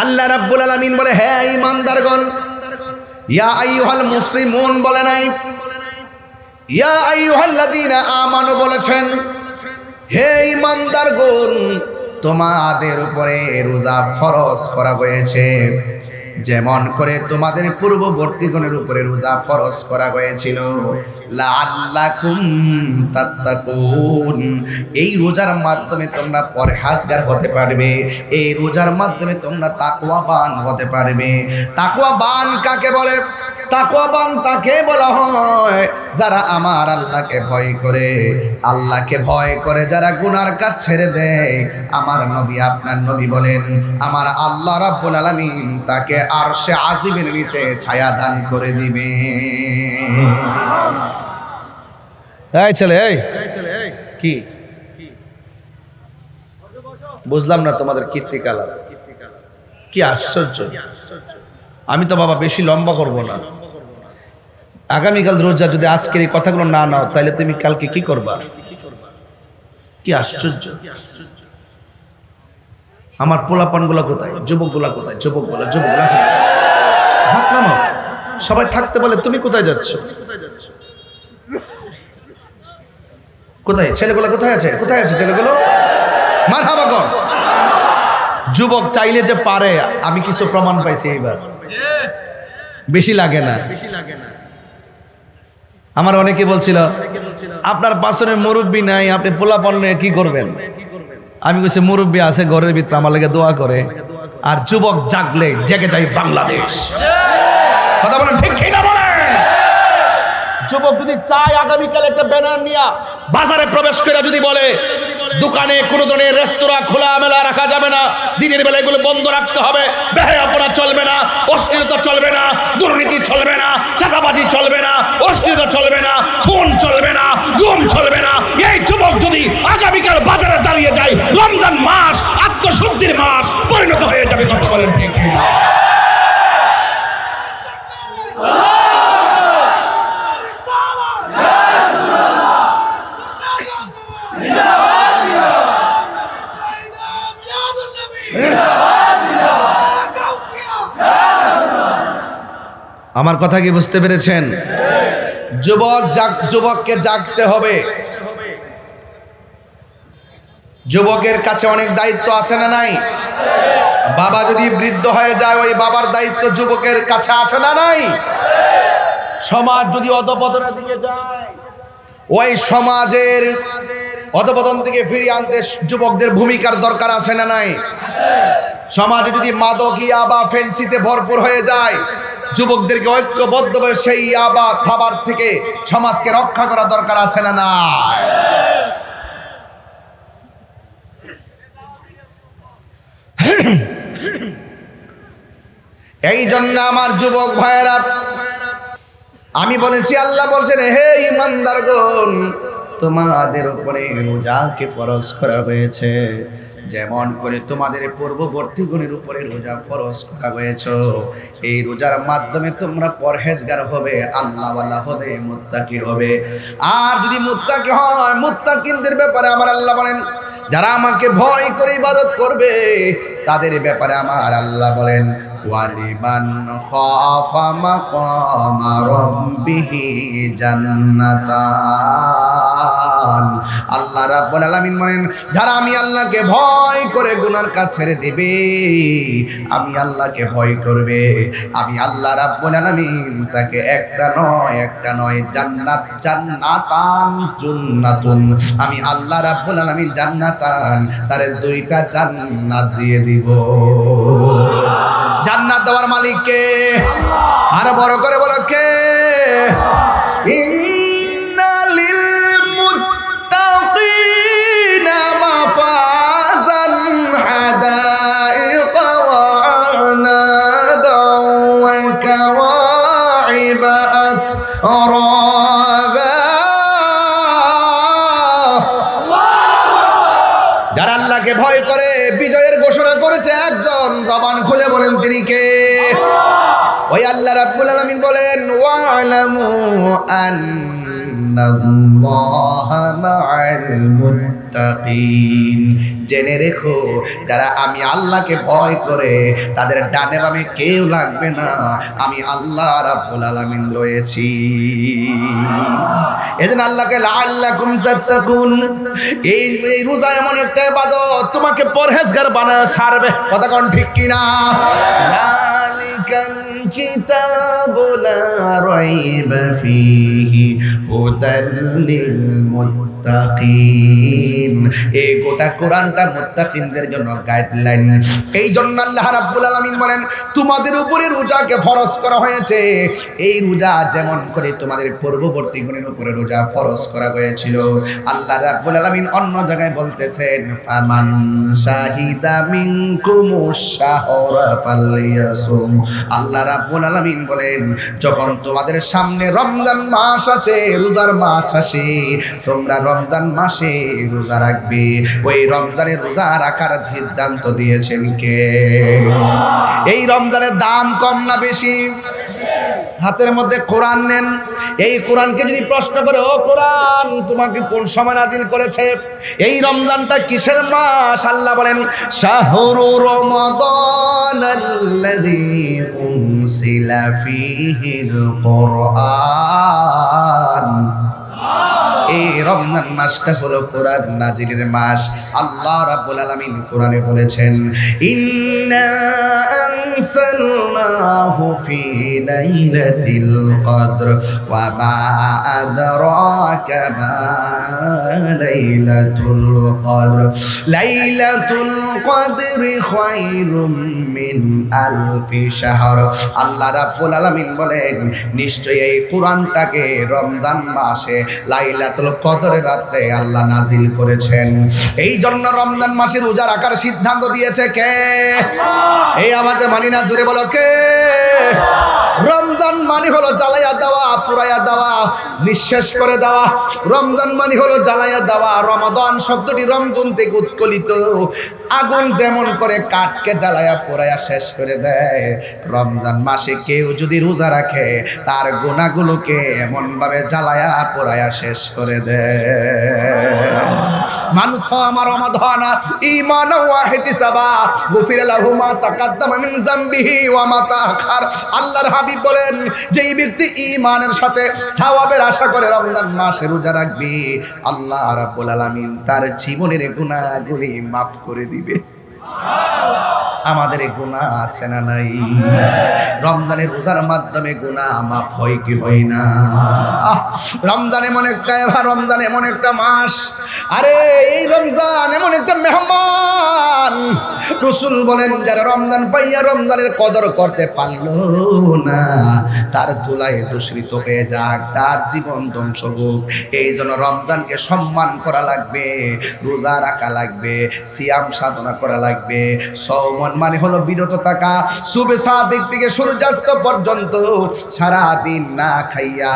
আল্লাহ রাব্বুল আলামিন বলে, হে ঈমানদারগণ, ইয়া আইয়ুহাল মুসলিমুন বলে নাই, ইয়া আইয়ুহাল্লাযীনা আমানু বলেছেন। হে ঈমানদারগণ, তোমাদের উপরে রোজা ফরজ করা হয়েছে, যেমন করে তোমাদের পূর্ববর্তীগণের উপরে রোজা ফরজ করা হয়েছিল। লাআল্লাকুম তাত্তাকুন, এই রোজার মাধ্যমে তোমরা পরহেজগার হতে পারবে, এই রোজার মাধ্যমে তোমরা তাকওয়াবান হতে পারবে। তাকওয়াবান কাকে বলে? তাকওয়াবান তাকে বলা হয় যারা আমার আল্লাহকে ভয় করে, আল্লাহকে ভয় করে যারা গুনার কাজ ছেড়ে দেয়। আমার নবী, আপনার নবী বলেন, আমার আল্লাহ রাব্বুল আলামিন তাকে আরশে আজিমের নিচে ছায়া দান করে দিবে। এই ছেলে, এই কি বুঝলাম না তোমাদের কীর্তিকালা, কি আশ্চর্য। আমি তো বাবা বেশি লম্বা করব না। আগামীকাল রোজা যদি আজকের এই কথাগুলো না নাও, তাহলে তুমি কালকে কি করবা? কি আশ্চর্য। আমার পোলাপানগুলা কোথায়? যুবকগুলা কোথায়? যুবকগুলা আছে না? হাত নামাও। সবাই থাকতে বলে, তুমি কোথায় যাচ্ছ? কোথায় ছেলেগুলো? কোথায় আছে? কোথায় আছে ছেলেগুলো? মারহাবা কর। যুবক চাইলে যে পারে, আমি কিছু প্রমাণ পাইছি এইবার। বেশি লাগে না। আমার অনেকে বলছিল, আপনার পাশনের মুরব্বী নাই, আপনি পোলাপান নিয়ে কি করবেন? আমি বলছি, মুরব্বী আছে ঘরের ভিতরে, আমার লাগে দোয়া করে। আর যুবক জাগলে জেগে যায় বাংলাদেশ। কথা বলেন ঠিক কি না বলেন? যুবক যদি চায় আগামীকাল একটা ব্যানার নিয়ে বাজারে প্রবেশ করে যদি বলে, দোকানে কোনো ধরনের রেস্তোরাঁ খোলা মেলা রাখা যাবে না, দিনের বেলা এগুলো বন্ধ রাখতে হবে, বেহায়াপনা চলবে না, অশ্লীলতা চলবে না, দুর্নীতি চলবে না, চাঁদাবাজি চলবে না, অশ্লীলতা চলবে না, খুন চলবে না, গুম চলবে না, এই যুবক যদি আগামীকাল বাজারে দাঁড়িয়ে যায়, রমজান মাস আত্মশুদ্ধির মাস পরিণত হয়ে যাবে। কথা বলেন ঠিক কি? আমার কথা কি বুঝতে পেরেছেন? যুবককে জাগতে হবে। যুবকের কাছে অনেক দায়িত্ব আছে না নাই? বাবা যদি বৃদ্ধ হয়ে যায়, ওই বাবার দায়িত্ব যুবকের কাছে আছে না নাই? সমাজ যদি অধপতনের দিকে যায়, ওই সমাজের অধপতন থেকে ফিরিয়ে আনতে যুবকদের ভূমিকার দরকার আছে না নাই? সমাজে যদি মাদকিয়া বা ফেন্সিতে ভরপুর হয়ে যায়, যুবকদেরকে ঐক্যবদ্ধভাবে সেই ইয়াবা খাবার থেকে সমাজকে রক্ষা করা দরকার আছে না না? এই জন্য আমার যুবক ভাইয়েরা, আমি বলেছি, আল্লাহ বলছেন, হে ঈমানদারগণ, তোমাদের উপরে রোজাকে ফরজ করা হয়েছে, যেমন করে তোমাদের পূর্ববর্তীগণের উপরে রোজা ফরজ করা হয়েছে। এই রোজার মাধ্যমে তোমরা পরহেজগার হবে, আল্লাহওয়ালা হবে, মুত্তাকি হবে। আর যদি মুত্তাকি হয়, মুত্তাকিনদের ব্যাপারে আমার আল্লাহ বলেন, যারা আমাকে ভয় করে ইবাদত করবে, তাদের ব্যাপারে আমার আল্লাহ বলেন, ওয়ালিমান খাফা মাকামা রাব্বিহি জান্নাতান। আল্লাহ আল্লাহ রাব্বুল আলামিন বলেন, যারা আমি আল্লাহকে ভয় করে গুনার কাজ ছেড়ে দিবে, আমি আল্লাহকে ভয় করবে, আমি আল্লাহ রাব্বুল আলামিন তাকে একটা নয় জান্নাত জান্নাতান জান্নাতুন, আমি আল্লাহ রাব্বুল আলামিন জান্নাতান তারে 2টা জান্নাত দিয়ে দিব। জান্নাত দেওয়ার মালিক কে? আরো বড় করে বলো কে? ইন্না লিল মুত্তাকিনা মাফাজান হাদাইকা ওয়া আনাবা ওয়া কাওয়াইবা আতরাবা। যারা আল্লাহকে ভয় করে বিজয়ের ঘোষণা করেছে একজন, জবান খুলে বলেন তিনি কে? ওই আল্লাহ রাব্বুল আলামিন বলেন, ওয়া'লামু আন্নাল্লাহা মা'আল মুত্তাকিন, জেনে রেখো যারা আমি আল্লাহকে ভয় করে তাদের ডানে বামে কেউ লাগবে না, আমি আল্লাহ রাব্বুল আলামিন রয়েছি। এজন্য আল্লাহকে লাআল্লাকুম তাত্তাকুন, এই রোজা এমন একটা ইবাদত তোমাকে পরহেজগার বানায় ছাড়বে। কথা কোন ঠিক কিনা? যালিকাল কিতাবু লা রাইবা ফীহি হুদাল লিল মুত্তাকিন, এই গোটা কোরআনটা মুত্তাকিনদের জন্য গাইডলাইন। এই জন্য আল্লাহ রাব্বুল আলামিন বলেন, তোমাদের উপরে রোজাকে ফরজ করা হয়েছে। এই রোজা যেমন করে তোমাদের পূর্ববর্তী গণের উপরে রোজা ফরজ করা হয়েছিল, আল্লাহ রাব্বুল আলামিন অন্য জায়গায় বলতেছেন, ফামান শাহিদা মিনকুমুশ শাহরা ফালইয়াসুম। আল্লাহ রাব্বুল আলামিন বলেন, যখন তোমাদের সামনে রমজান মাস আছে, রোজার মাস আসে, তোমরা রমজান মাসে রোজা রাখবে। ওই রমজানে রোজা রাখার সিদ্ধান্ত দিয়েছেন কে? এই রমজানের দাম কম না বেশি? হাতের মধ্যে কোরআন নেন, এই কোরআনকে যদি প্রশ্ন করে, ও কোরআন তোমাকে কোন সময় নাজিল করেছে? এই রমজানটা কিসের মাস? আল্লাহ বলেন, শাহরু রমাদানাল্লাযী উনসিলা ফীহিল কুরআন। এই রমজান মাসটা হলো কোরআন নাজিলের মাস। আল্লাহ রাব্বুল আলামিন কোরআনে বলেছেন, ইন্না আনসালনাহু ফি লাইলাতিল কদর ওয়া মা আদরাকা মা লাইলাতুল কদর, লাইলাতুল কদরি খায়রুম মিন আলফি শাহর। আল্লাহ রাব্বুল আলামিন বলেন, নিশ্চয়ই এই কোরআনটাকে রমজান মাসে লাইলাতুল কদরের রাতে আল্লাহ নাজিল করেছেন। এই জন্য রমজান মাসে রোজা রাখার সিদ্ধান্ত দিয়েছে কে? এই আওয়াজে মানি না, জোরে বলো কে? রমজান মানে হলো জ্বালাইয়া দেওয়া, পুরাইয়া দেওয়া, নিঃশেষ করে দেওয়া। রমজান মানে হলো জ্বালাইয়া দেওয়া। রমাদান শব্দটি রমজান থেকে উৎকলিত। আগুন যেমন করে কাঠকে জ্বালাইয়া পোড়াইয়া শেষ করে দেয়, রমজান মাসে কেউ যদি রোজা রাখে তার গুনাহগুলোকে এমন ভাবে জ্বালাইয়া পোড়াইয়া শেষ করে দেয়। মান সামা রমাদান ঈমানা ওয়া ইহতিসাবা গুফিরা লাহু মা তাকাদ্দামা মিন যামবিহি ওয়া মা তাআখার। আল্লাহর হাবিব বলেন, যেই ব্যক্তি ঈমানের সাথে সওয়াবের আশা করে রমজান মাসে রোজা রাখবে, আল্লাহ রাব্বুল আলামিন তার জীবনের গুনাহগুলি মাফ করে দিবে। আমাদের গুনাহ আছে না নাই? রমজানের রোজার মাধ্যমে গুনাহ মাফ হয় কি হয় না? রমজান এমন একটা মাস, আরে এই রমজান এমন একটা মেহমান। রাসূল বলেন, যারা রমজান পাইয়া রমজানের কদর করতে পারলো না, তার ধুলায় দূষিত হয়ে যাক, তার জীবন ধ্বংস হোক। এই জন্য রমজানকে সম্মান করা লাগবে, রোজা রাখা লাগবে, সিয়াম সাধনা করা লাগবে। সওমন মানে হলো বিরত থাকা, সুবে সাদিক থেকে সূর্যাস্ত পর্যন্ত সারা দিন না খাইয়া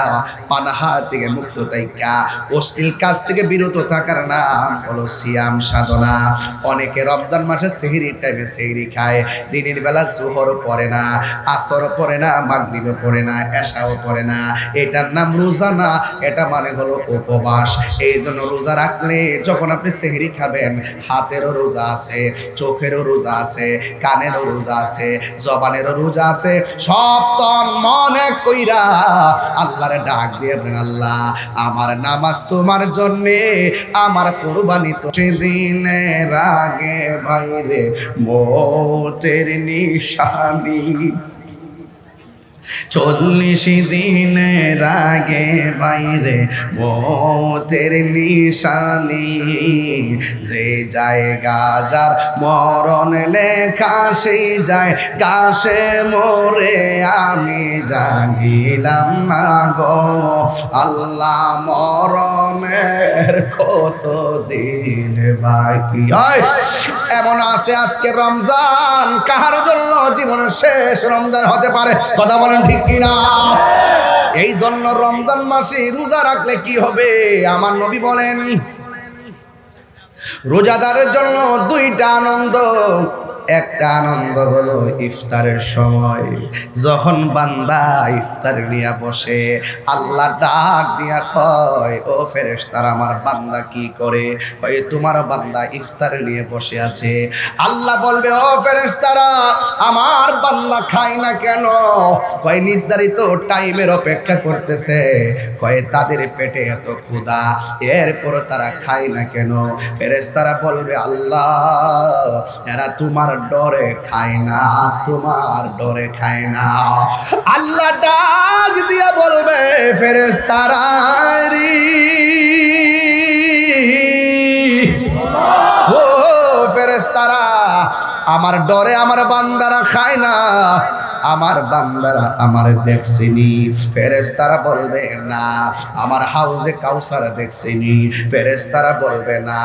পানাহার থেকে মুক্ত থাকা, অশ্লীল কাজ থেকে বিরত থাকার নাম হলো সিয়াম সাধনা। অনেকে রমজান মাসে সেহরির টাইমে সেহরি খায়, দিনের বেলা জোহর পড়ে না, আসর পড়ে না, মাগরিব পড়ে না, এশাও পড়ে না। এটার নাম রোজা না, এটা মানে হলো উপবাস। এই জন্য রোজা রাখলে যখন আপনি সেহরি খাবেন, হাতেরও রোজা আছে, চোখেরও রোজা আছে, কানেরও রোজা আছে, জবানেরও রোজা আছে, সব তন মনে কইরা আল্লাহরে ডাক দিয়ে বলেন, আল্লাহ আমার নামাজ তোমার জন্যে, আমার কোরবানি তো সেদিনের আগে বাইরে মতের নিশানি, 40 দিনের আগে বাইরে মতের নিশানি, যে জায়গা যার মরণ লেখা সেই জায়গা সে মরে আমি জানিলাম না গো আল্লাহ মরণের কত দিন বাকি। এমন আছে আজকে রমজান কাহার জন্য জীবনের শেষ রমজান হতে পারে, কথা বলেন ঠিক কিনা? এই জন্য রমজান মাসে রোজা রাখলে কি হবে? আমার নবী বলেন রোজাদারের জন্য 2টা আনন্দ। একটা আনন্দ হলো ইফতারের সময়, যখন বান্দা ইফতার নিয়ে বসে আল্লাহ ডাক দিয়া কয়, ও ফেরেশতারা আমার বান্দা কি করে? কয় তোমার বান্দা ইফতার নিয়ে বসে আছে। আল্লাহ বলবে, ও ফেরেশতারা আমার বান্দা খায় না কেন? কয় নির্ধারিত টাইমের অপেক্ষা করতেছে। কয় তাদের পেটে এত ক্ষুধা, এরপর তারা খায় না কেন? ফেরেশতারা বলবে, আল্লাহ এরা তোমার ডরে খায় না, তোমার ডরে খায় না। আল্লাহ ডাক দিয়া বলবে, ফেরেশতারা রে ও ফেরেশতারা আমার ডরে আমার বান্দারা খায় না, আমার বান্দারা আমার দেখছিনি। ফেরেশতারা বলবে না আমার হাউজে কাউসার দেখছিনি। ফেরেশতারা বলবে না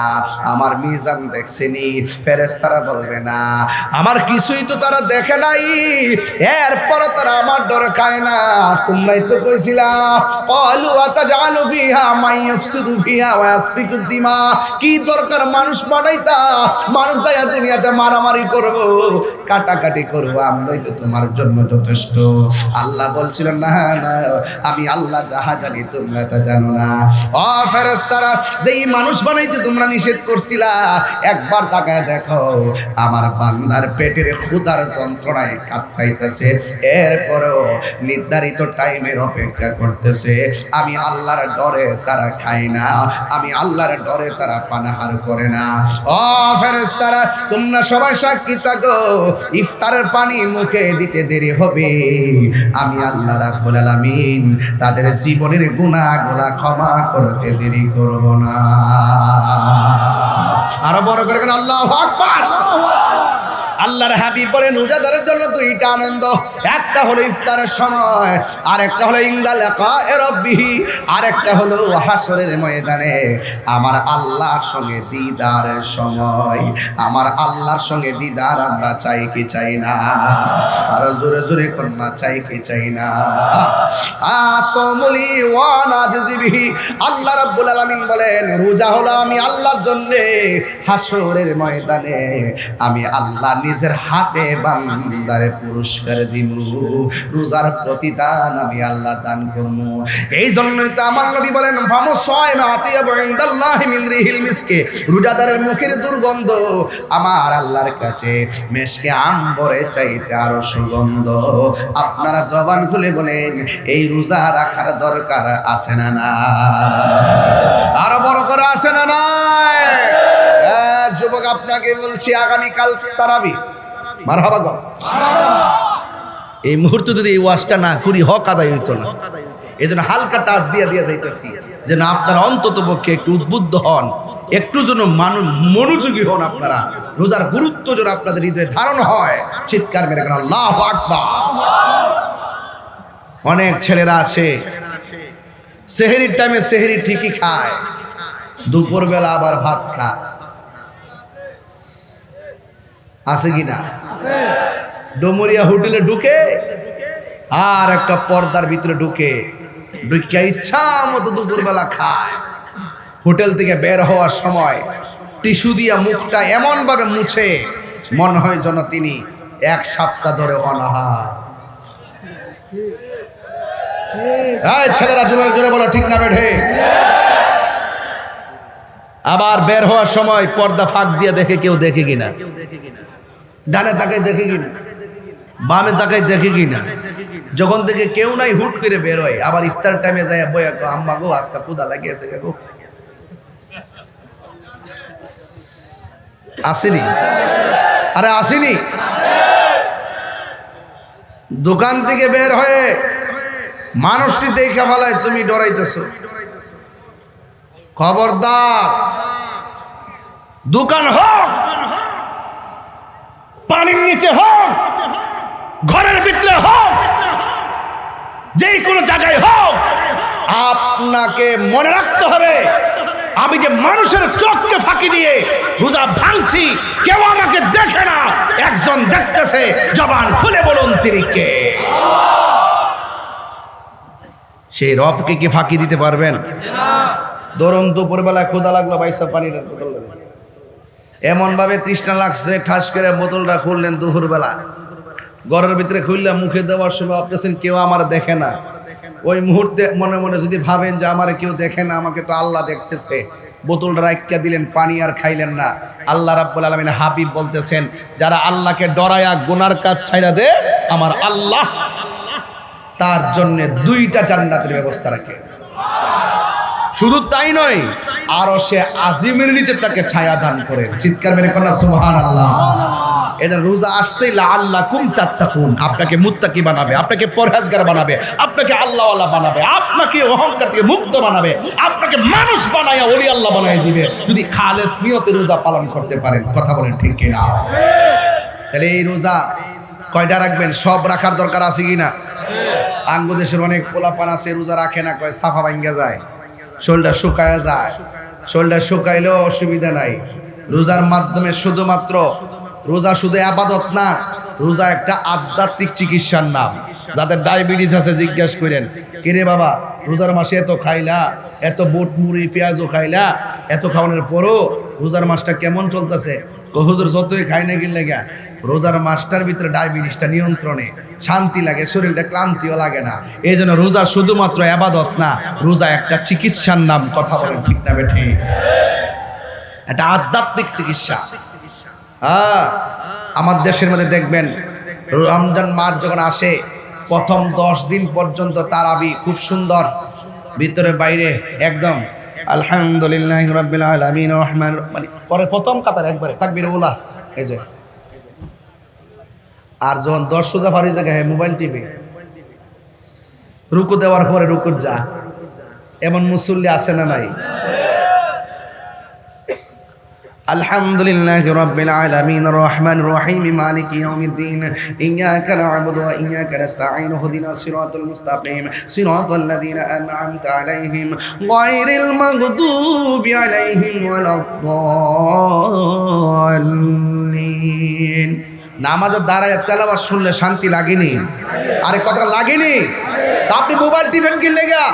আমার মিজান দেখছিনি। ফেরেশতারা বলবে না আমার কিছুই তো তারা দেখে নাই, এরপর তারা আমার ডর খায় না। তোমরাই তো কইছিলা ক্বালু আতাজালু ফিহা মান ইফসিদু ফিহা ওয়া ইয়াসফিকুদ দিমা, কি দরকার মানুষ বানাইতা? মানুষ যায়া দুনিয়াতে মারামারি করব, কাটাকাটি করব, আমরাই তো তোমার জন্য যথেষ্ট। আল্লাহ বলছিলেন না না আমি আল্লাহ যাহা জানি তোমরা তা জানো না। ও ফেরেশতারা যেই মানুষ বানাইতে তোমরা নিষেধ করছিলা, একবার তাকায় দেখো আমার বান্দার পেটের ক্ষুধার যন্ত্রণায় কাতরাইতেছে, এরপরও নির্ধারিত টাইমের অপেক্ষা করতেছে। আমি আল্লাহর ডরে তারা খায় না, আমি আল্লাহর ডরে তারা পানাহার করে না। ও ফেরেশতারা তোমরা সবাই সাক্ষী থাকো, ইফতারের পানি মুখে দিতে দেরি হবে, আমি আল্লাহ রাব্বুল আলামিন তাদের জীবনের গুনাহগুলো ক্ষমা করতে দেরি করব না। আরো বড় করে আল্লাহু আকবার। আল্লাহর হাবিব বলেন রোজাদারের জন্য 2টা আনন্দ, একটা হলো ইফতারের সময়, আর একটা হলো ইনদা লিকায়ে রাব্বিহি, আর একটা হলো হাসরের ময়দানে আমার আল্লাহর সঙ্গে দিদারের সময়। আমার আল্লাহর সঙ্গে দিদার আমরা চাই কি চাই না? আর জোরে জোরে কন্যা চাই কি চাই না? আসমুলি ওয়া নাজিবিহি, আল্লাহ রাব্বুল আলামিন বলেন রোজা হলো আমি আল্লাহর জন্য, হাসরের ময়দানে আমি আল্লাহ নিজের হাতে বান্দারে পুরস্কার দিব, রোজার প্রতিদান আমি আল্লাহ দান করব। এই জন্যই তো আমার নবী বলেন ফামু সায়মা আতিয়াবু ইনদাল্লাহি মিন রিহিল মিসকে, রোজাদারের মুখের দুর্গন্ধ আমার আল্লাহর কাছে মিসকে আম্বরের চাইতে আরো সুগন্ধ। আপনারা জবান খুলে বলেন এই রোজা রাখার দরকার আছে না না? আরো বড় করে আছে না না? যুবক আপনাকে বলছি আগামীকাল তারাবি, মারহাবা গো। এই মুহূর্তে যদি এই ওয়াজটা না করি হক আদায় হইতো না। এই জন্য হালকা টাচ দিয়ে যাইতেছি যেন আপনারা অন্তত পক্ষে একটু উদ্বুদ্ধ হন, একটু যেন মনোযোগী হন, আপনারা রোজার গুরুত্ব যেন আপনাদের হৃদয়ে ধারণ হয়। চিৎকার মেরে কেন আল্লাহু আকবার। অনেক ছেলেরা আছে সেহরির টাইমে সেহরি ঠিকই খায়, দুপুরবেলা আবার ভাত খায়, আছে কিনা? ডোমরিয়া হোটেলে ঢুকে আর একটা পর্দার ভিতরে ঢুকে ইচ্ছা মতো দুপুরবেলা খায়। হোটেল থেকে বের হওয়ার সময় টিস্যু দিয়া মুখটা এমন ভাবে মুছে মনে হয় যেন তিনি 1 সপ্তাহ ধরে অনাহার। ছেলেরা জোরে বলো ঠিক না বেঠে? আবার বের হওয়ার সময় পর্দা ফাঁক দিয়ে দেখে কেউ দেখে কিনা, ডানে তাকাই দেখে কিনা, বামে তাকাই দেখে কিনা। যখন থেকে কেউ নাই হুট করে বের হয়, আবার ইফতার টাইমে যায় বইয়া আম্মা গো আজকে ক্ষুধা লাগিয়েছে গো। আসেনি? আরে আসেনি? দোকান থেকে বের হয়ে মানুষটি দেখে ফেলায়, তুমি ডরাইতেছো। খবরদার, দোকান হোক, পানির নিচে হোক, ঘরের ভিতরে হোক, যেই কোনো জায়গায় হোক, আপনাকে মনে রাখতে হবে আমি যে মানুষের চোখকে ফাঁকি দিয়ে রোজা ভাঙছি, কেউ আমাকে দেখে না, একজন দেখতেছে। জবান খুলে বলুন তিনি কে? সেই রবকে কি ফাঁকি দিতে পারবেন? ধরুন দুপুরবেলা ক্ষুধা লাগলো, ভাইসা পানির বোতল এমন ভাবে তৃষ্ণা লাগছে, ঠাস করে বোতলটা খুললেন দুপুরবেলা, ঘরের ভিতরে খুললে মুখে দেওয়ার সময় ভাবতেছেন কেউ আমার দেখে না। ওই মুহূর্তে মনে মনে যদি ভাবেন যে আমার কেউ দেখে না, আমাকে তো আল্লাহ দেখতেছে, বোতলটা রাইখা দিলেন, পানি আর খাইলেন না। আল্লাহ রাব্বুল আলামিন হাবিব বলতেছেন, যারা আল্লাহকে ডরায়া গুনার কাজ ছাইড়া দে, আমার আল্লাহ তার জন্য 2টা জান্নাতের ব্যবস্থা রাখে। শুধু তাই নয়, আরো সে আজিমের নিচে তাকে ছায়া দান করে। চিৎকার মেরে কন্যা সুবহানাল্লাহ। এদের রোজা আসছে লাআল্লাকুম তাত্তাকুন, আপনাকে মুত্তাকি বানাবে, আপনাকে পরহেজগার বানাবে, আপনাকে আল্লাহওয়ালা বানাবে, আপনাকে অহংকার থেকে মুক্ত বানাবে, আপনাকে মানুষ বানায়া ওলি আল্লাহ বানায় দিবে, যদি খালেস নিয়তে রোজা পালন করতে পারেন। কথা বলেন ঠিক কিনা? তাহলে এই রোজা কয়টা রাখবেন? সব রাখার দরকার আছে কিনা? আঙ্গু দেশের অনেক পোলাপান আছে রোজা রাখে না, কয় সাফা ভাঙ্গা যায়, শরীরটা শুকায়া যায়। শরীরটা শুকাইলেও অসুবিধা নাই। রোজার মাধ্যমে শুধুমাত্র রোজা শুধু আবাদত না, রোজা একটা আধ্যাত্মিক চিকিৎসার নাম। যাদের ডায়াবেটিস আছে জিজ্ঞাসা করেন, কিরে বাবা রোজার মাসে এত খাইলা, এত বুট মুড়ি পেঁয়াজও খাইলা, এত খাওয়ানোর পরও রোজার মাসটা কেমন চলতেছে? হুজুর যতই খাই না কিনলে গা, রোজার মাসটার ভিতরে ডায়াবেটিসটা নিয়ন্ত্রণে, শান্তি লাগে, শরীরটা ক্লান্তিও লাগে না। এই জন্য রোজা শুধুমাত্র আবাদত না, রোজা একটা চিকিৎসার নাম। কথা বলেন ঠিক না বেঠি? একটা আধ্যাত্মিক চিকিৎসা। হ্যাঁ, আমার দেশের মধ্যে দেখবেন রমজান মাস যখন আসে, প্রথম 10 দিন পর্যন্ত তারাবি খুব সুন্দর, ভিতরে বাইরে একদম আলহামদুলিল্লাহি রাব্বিল আলামিন রহমান, মানে পরে প্রথম কাতার একবারে তাকবীর উলা, এই যে। আর যখন 10 রোজা ফারি জায়গায় মোবাইল টিভি, রুকু দেওয়ার পরে রুকুর যা, এমন মুসল্লি আছে না নাই? আলহামদুলিল্লাহি রাব্বিল আলামিন রহমানির রহিম মালিকি ইয়াউমিদ্দিন ইয়্যাকা না'বুদু ওয়া ইয়্যাকা নাস্তাঈন ইহদিনাস সিরাতাল মুস্তাকিম সিরাতাল লাযীনা আন'আমতা আলাইহিম গায়রিল মাগদুবি আলাইহিম ওয়ালাদ-দাল্লিন। নামাজের দাঁড়ায় তেলাওয়াত শুনলে শান্তি লাগেনি? আরে কথা লাগেনি? তা আপনি মোবাইল টিভেন কি লেগা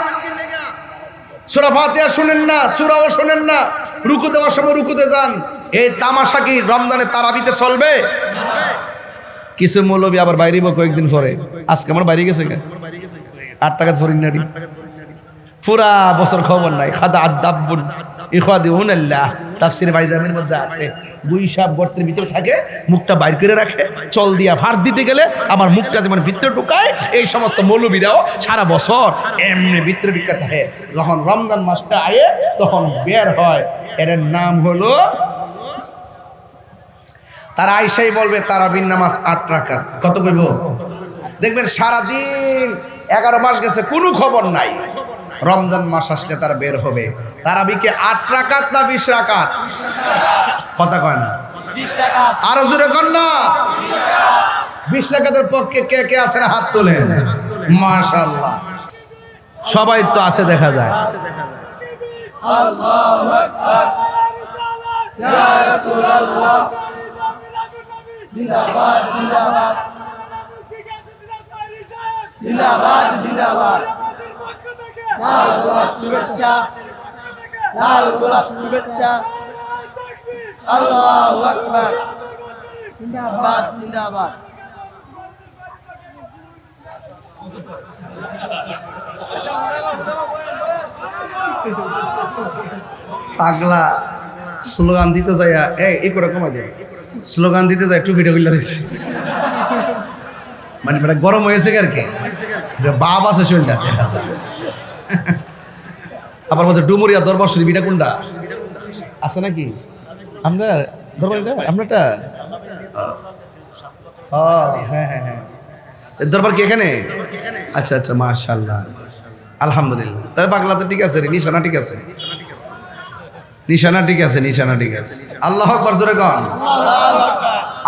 সূরা ফাতিহা শুনেন না, সূরাও শুনেন না, রুকু দেওয়ার সময় রুকুতে যান। এই তামাশা কি রমজানে তারাবিতে চলবে? কিছু মৌলবী আবার বাইরেব কয়েকদিন পরে, আজকে আমার বাইরে গেছে 8 টাকা ফরিনারি, পুরা বছর খবর নাই। খাদা আদাবুন ইখাদিউনাল্লাহ, তাফসীর বাইজামির মধ্যে আছে। গুইসাব গর্তের ভিতরে থাকে, মুখটা বাইর করে রাখে, চল দিয়া ফার দিতে গেলে আমার মুখটা যেমন ভিতরে ঢুকায়, এই সমস্ত মৌলবীরাও সারা বছর এমনি ভিতরে ঢুকে থাকে। যখন রমজান মাসটা আয়ে তখন বের হয়। এর নাম হলো, তারা আইসাই বলবে তারাবির নামাজ 8 রাকাত। কত কইব? দেখবেন সারাদিন 11 মাস গেছে, কোনো খবর নাই। রমজান মাস আসলে তারা বের হবে। তারাবিকে 8 রাকাত না 20 রাকাত? কথা কয় না, 20 রাকাত। আরো জোরে কর না, 20 রাকাতের পক্ষে কে কে আছেন হাত তোলেন। মাশাআল্লাহ, সবাই তো আছে দেখা যায়। আল্লাহু আকবার, ইয়া রাসূলুল্লাহ, জিন্দাবাদ জিন্দাবাদ জিন্দাবাদ জিন্দাবাদ, লাল গোলাপ শুভেচ্ছা, লাল গোলাপ শুভেচ্ছা, আল্লাহু আকবার, জিন্দাবাদ জিন্দাবাদ। পাগলা স্লোগান দিতে যাইয়া এই করে কমাই দেবে। স্লোগান দিতে যায় টুপিটা গুলো রয়েছে, মানে এটা গরম হয়েছে আর কি, বাপ আছে শরীরটা দেখা যায়। আবার বলছে ডুমুরিয়া দরবার শরীফ, এটা কোনটা আছে নাকি আমরা দরবার, আপনারটা? হ্যাঁ হ্যাঁ হ্যাঁ, দরবার কি এখানে? আচ্ছা আচ্ছা, মাশাআল্লাহ, আলহামদুলিল্লাহ। তাহলে বাংলাতে ঠিক আছে রে, নিশানা ঠিক আছে, নিশানা ঠিক আছে, নিশানা ঠিক আছে। আল্লাহু আকবার জোরে কন।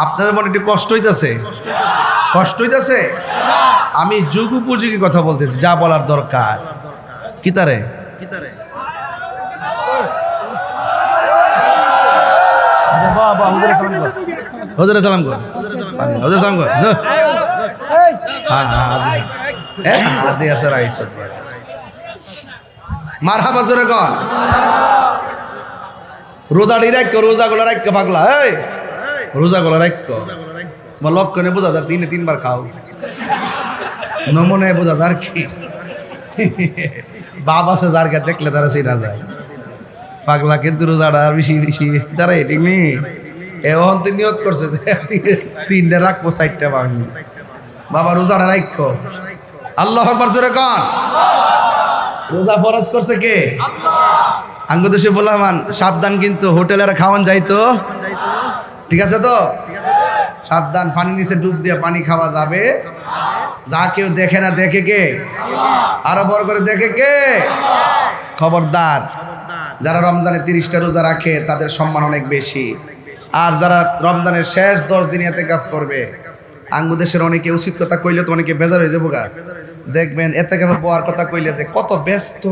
আপনাদের মনে একটু কষ্ট হইতাছে? কষ্ট হইতাছে? আমি যুগ উপযোগী কথা বলতেছি, যা বলার দরকার। কি তারে হুজুরে সালাম কর, হুজুরে সালাম কর। হ্যাঁ হাতে আছে রাইস, মারহাবা জোরে কন। রোজা রাখ, রোজা গুলো রাখ পাগলা, এই রোজা গুলো রাখ, তোমার লক্ষণে বোঝা যায়, দিনে 3 বার খাও, নমুনায় বোঝা যায় কি। বাবা সে যারকে দেখলে তারা চিনা যায় পাগলা, কিন্তু রোজাটা আর বেশি বেশি তারা ঠিক নেই। এখন তো নিয়ত করছে যে 3টা রাখবো, 4টা ভাঙবো। বাবা রোজাটা রাখো। আল্লাহু আকবার জোরে কন। রোজা ফরজ করছে কে? আঙ্গু দেশে বললাম সাবধান, কিন্তু হোটেলের খাওয়ান যাইতো, ঠিক আছে তো? সাবধান, পানি নিচে ডুব দিয়ে পানি খাওয়া যাবে। যা কেউ দেখে না, দেখে কে? আরো বড় করে দেখে কে? খবরদার, যারা রমজানে 30টা রোজা রাখে তাদের সম্মান অনেক বেশি। আর যারা রমজানের শেষ 10 দিন ইতিকাফ করবে, আঙ্গু দেশের অনেকে উচিত কথা কইলে তো অনেকে বেজার হয়ে যাবো গা। দেখবেন ইতিকাফে বওয়ার কথা কইলে যে কত ব্যস্ত,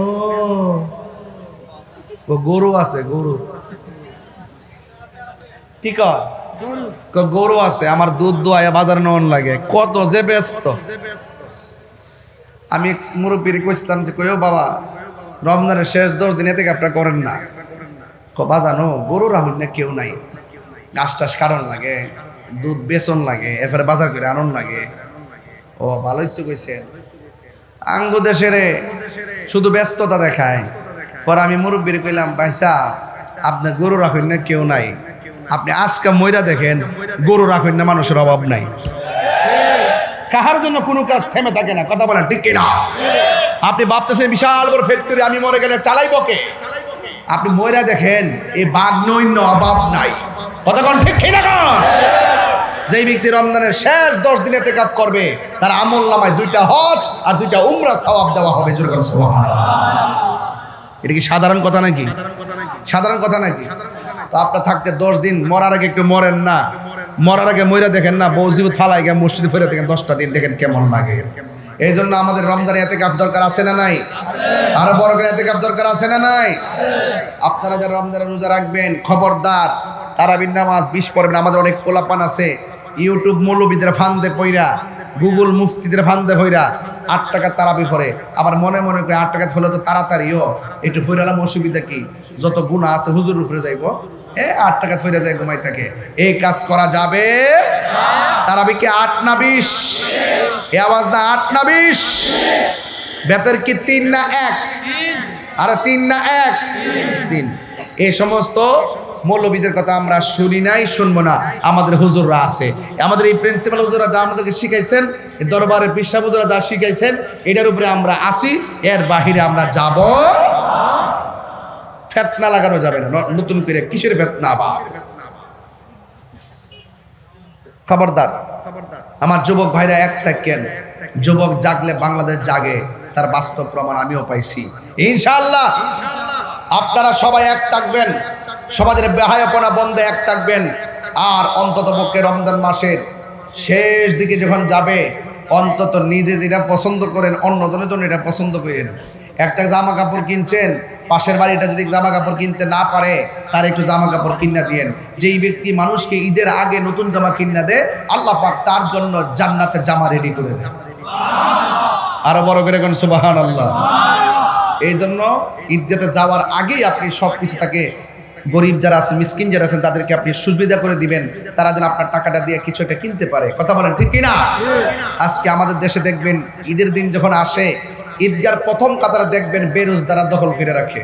গরু আছে, গরু ঠিক গরু আছে, আমার দুধ দোয়া বাজার নেওয়ান লাগে, কত যে ব্যস্ত। আমি মুরব্বীর কইছিলাম যে কইও বাবা, রমজানের শেষ 10 দিন ইতিকাফটা করেন না। বাজানো গরু রাহুল না কেউ নাই, ঘাস টাস কারণ লাগে, দুধ বেচন লাগে, এরপরে বাজার করে আনন্দ লাগে। ও ভালোই তো কইছেন। আঙ্গু দেশের শুধু ব্যস্ততা দেখায়। পরে আমি মুরব্বীর কইলাম, ভাইসা আপনি গরু রাখেন না কেউ নাই, আপনি আজকে ময়রা দেখেন, গরু রাখেন না মানুষের অভাব নাই। কাহার জন্য কোনো কাজ থেমে থাকে না, কথা বলেন ঠিক কিনা? আপনি ভাবতেছেন বিশাল বড় ফ্যাক্টরি, আমি মরে গেলে চালাইব কে? আপনি ময়রা দেখেন, এই বাঘ নৈন্য অভাব নাই, কথা কোন ঠিক কিনা? যেই ব্যক্তি রমজানের শেষ 10 দিন ইতিকাফ করবে, তার আমল নামায় 2টা হজ আর 2টা উমরা সওয়াব দেওয়া হবে। জোরে সুবহানাল্লাহ। এটা কি সাধারণ কথা নাকি? সাধারণ কথা নাকি? তো আপনার থাকতে 10 দিন, মরার আগে একটু মরেন না, মরার আগে মইরা দেখেন না, বউজিব থালায় গিয়ে মসজিদে ফিরে দেখেন 10টা দিন, দেখেন কেমন লাগে। এই জন্য আমাদের রমজানে ইতিকাফ দরকার আছে না নাই? আরো বড় করে ইতিকাফ দরকার আছে না নাই? আপনারা যারা রমজানে রোজা রাখবেন, খবরদার তারাবির নামাজ 20 পড়বেন। আমাদের অনেক পোলাপান আছে ইউটিউব মৌলবীদের ফান্দে পইরা, গুগল মুফতিদের ফান্দে পইরা 8 টাকা তারাবি পড়ে, আবার মনে মনে করে 8 টাকা হলে তো তাড়াতাড়িও একটু ফইরালাম, অসুবিধা কি? যত গুনাহ আছে হুজুর উপরে যাইব, 8 টাকা ফইরা যায় ঘুমাই থাকে। এই কাজ করা যাবে? তারাবি কি 8 না 20? এই আওয়াজ না 8 না 20? বেতর কি 3 না 1? আরে 3 না 1? 3। এই সমস্ত মৌলবীদের কথা আমরা শুনি নাই, শুনবো না। আমাদের হুজুররা আছে, আমাদের এই প্রিন্সিপাল হুজুররা যা আমাদেরকে শিখাইছেন, দরবারের পিসা হুজুররা যা শিখাইছেন, এটার উপরে আমরা আসি, এর বাহিরে আমরা যাব। ফেতনা লাগানো যাবে না, নতুন করে কিসের ফেতনা আবার? খবরদার আমার যুবক ভাইরা, এক থাকেন। যুবক জাগলে বাংলাদেশ জাগে, তার বাস্তব প্রমাণ আমিও পাইছি ইনশাআল্লাহ। আপনারা সবাই এক থাকবেন, সমাজের বেহায়াপনা বন্ধে এক থাকবেন। আর অন্তত পক্ষে রমজান মাসের শেষ দিকে যখন যাবে, অন্তত নিজে যেটা পছন্দ করেন, অন্যজনের জন্য এটা পছন্দ করেন। একটা জামা কাপড় কিনছেন, পাশের বাড়িটা যদি জামা কাপড় কিনতে না পারে, তার একটু জামা কাপড় কিনা দিয়েন। যেই ব্যক্তি মানুষকে ঈদের আগে নতুন জামা কিনা দেয়, আল্লাহ পাক তার জন্য জান্নাতের জামা রেডি করে দেয়। আরো বড় করে কোন সুবহানাল্লাহ। এই জন্য ঈদগাতে যাওয়ার আগেই আপনি সবকিছু তাকে, গরিব যারা আছেন, মিসকিন যারা আছেন, তাদেরকে আপনি সুবিধা করে দিবেন, তারা যেন আপনার টাকাটা দিয়ে কিছু একটা কিনতে পারে। কথা বলেন ঠিক কিনা? আজকে আমাদের দেশে দেখবেন, ঈদের দিন যখন আসে, ঈদগার প্রথম কাতারে দেখবেন বেরোজদারা দখল করে রাখে।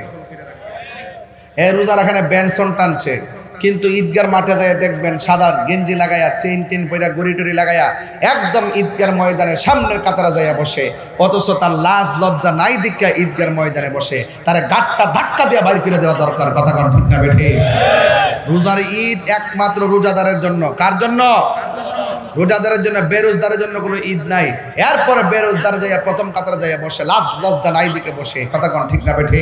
রোজা রাখানে বেনসন টানছে, কিন্তু ঈদগার মাঠে যায় দেখবেন সাদা গেঞ্জি লাগাইয়া চেইন টেন পয়রা গড়ি টড়ি লাগাইয়া একদম ঈদগার ময়দানের সামনের কাতারা যাইয়া বসে, অথচ তার লাজ লজ্জা নাই দিকা ঈদগার ময়দানে বসে, তার গাটটা ধাক্কা দিয়ে বাইর করে দেওয়া দরকার। কথা কন ঠিক না বেঠে? রোজার ঈদ একমাত্র রোজাদারের জন্য। কার জন্য? রোজাদারের জন্য। বেরোজদারের জন্য কোনো ঈদ নাই। এরপরে বেরোজদার যাইয়া প্রথম কাতারে যাইয়া বসে, লাজ লজ্জা নাই দিকে বসে। কথা কন ঠিক না বেঠে?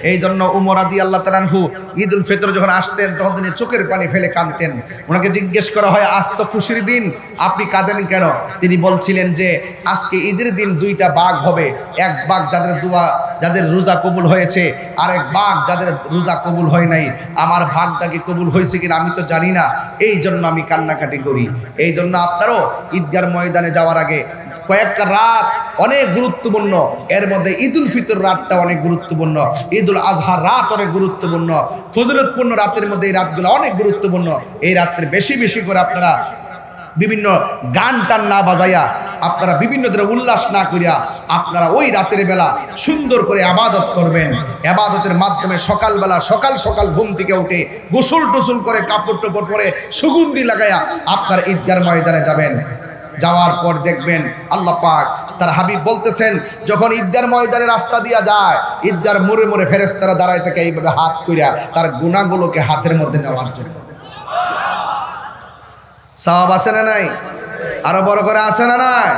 এই জন্য উমর রাদিয়াল্লাহু তাআলা আনহু ঈদ উল ফিতর যখন আসতেন তখন তিনি চোখের পানি ফেলে কাঁদতেন। ওনাকে জিজ্ঞেস করা হয়, আজ তো খুশির দিন, আপনি কাঁদেন কেন? তিনি বলছিলেন যে আজকে ঈদের দিন দুইটা ভাগ হবে, এক ভাগ যাদের দোয়া, যাদের রোজা কবুল হয়েছে, আর এক ভাগ যাদের রোজা কবুল হয় নাই। আমার ভাগটা কি কবুল হয়েছে কিনা আমি তো জানি না, এই জন্য আমি কান্নাকাটি করি। এই জন্য আপনারও ঈদগার ময়দানে যাওয়ার আগে কয়েকটা রাত অনেক গুরুত্বপূর্ণ, এর মধ্যে ঈদুল ফিতর রাতটা অনেক গুরুত্বপূর্ণ, ঈদুল আজহার রাত অনেক গুরুত্বপূর্ণ, ফজিলতপূর্ণ রাতের মধ্যে এই রাতগুলো অনেক গুরুত্বপূর্ণ। এই রাত্রে বেশি বেশি করে আপনারা বিভিন্ন গান টান না বাজাইয়া, আপনারা বিভিন্ন ধরনের উল্লাস না করিয়া আপনারা ওই রাতের বেলা সুন্দর করে আবাদত করবেন। আবাদতের মাধ্যমে সকালবেলা সকাল সকাল ঘুম থেকে উঠে গোসল টোসল করে কাপড় টাপড় পরে সুগন্ধি লাগাইয়া আপনারা ঈদগার ময়দানে যাবেন। যাওয়ার পর দেখবেন আল্লাহ পাক তার হাবিব বলতেছেন, যখন ঈদগার ময়দানে রাস্তা দিয়া যায়, ঈদগার মোড়ে মোড়ে ফেরেশতারা দাঁড়ায় থাকে এইভাবে হাত কইরা তার গুনাহগুলোকে হাতের মধ্যে নেওয়ার জন্য। সওয়াব আছে না নাই? আরো বড় করে আছে না নাই?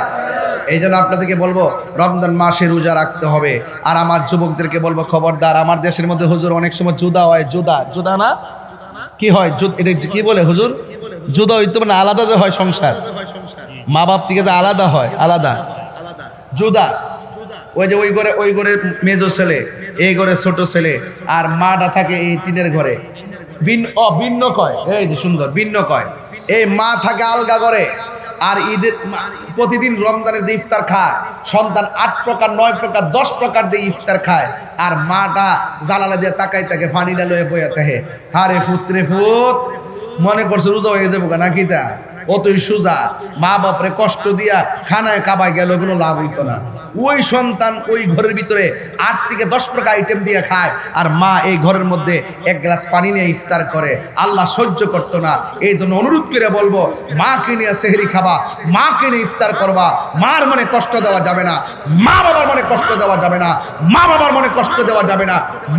এই জন্য আপনাদেরকে বলবো রমজান মাসে রোজা রাখতে হবে। আর আমার যুবকদেরকে বলবো, খবরদার, আমার দেশের মধ্যে হুজুর অনেক সময় জুদা হয়, জুদা না কি হয়, এটা কি বলে হুজুর? জুদা হইতে মানে আলাদা যে হয় সংসার, মা বাপ থেকে যে আলাদা হয়, আলাদা জুদা। ওই যে ওই ঘরে মেজো ছেলে, এই ঘরে ছোট ছেলে, আর মাটা থাকে এই টিনের ঘরে। ভিন্ন কয়, এই যে সুন্দর ভিন্ন কয়। এই মা থাকে আলগা করে। আর ঈদের প্রতিদিন রমজানের যে ইফতার খায় সন্তান 8 প্রকার 9 প্রকার 10 প্রকার দিয়ে ইফতার খায়, আর মাটা জানালা দিয়ে তাকাই তাকে পানি ডালে বইয়া থাকে। হারে ফুতরে ফুত, মনে করছে রোজা হয়ে যাবো নাকি? তা অতই সোজা। মা বাপরে কষ্ট দিয়া খানায় কাবায় গেল, কোনো লাভ হইতো না। ওই সন্তান ওই ঘরের ভিতরে 8 থেকে 10 প্রকার আইটেম দিয়ে খায়, আর মা এই ঘরের মধ্যে এক গ্লাস পানি নিয়ে ইফতার করে। আল্লাহ সহ্য করতো না। এই জন্য অনুরোধ করে বলবো, মাকে নিয়ে সেহরি খাবা, মাকে নিয়ে ইফতার করবা। মার মনে কষ্ট দেওয়া যাবে না, মা বাবার মনে কষ্ট দেওয়া যাবে না, মা বাবার মনে কষ্ট দেওয়া যাবে না।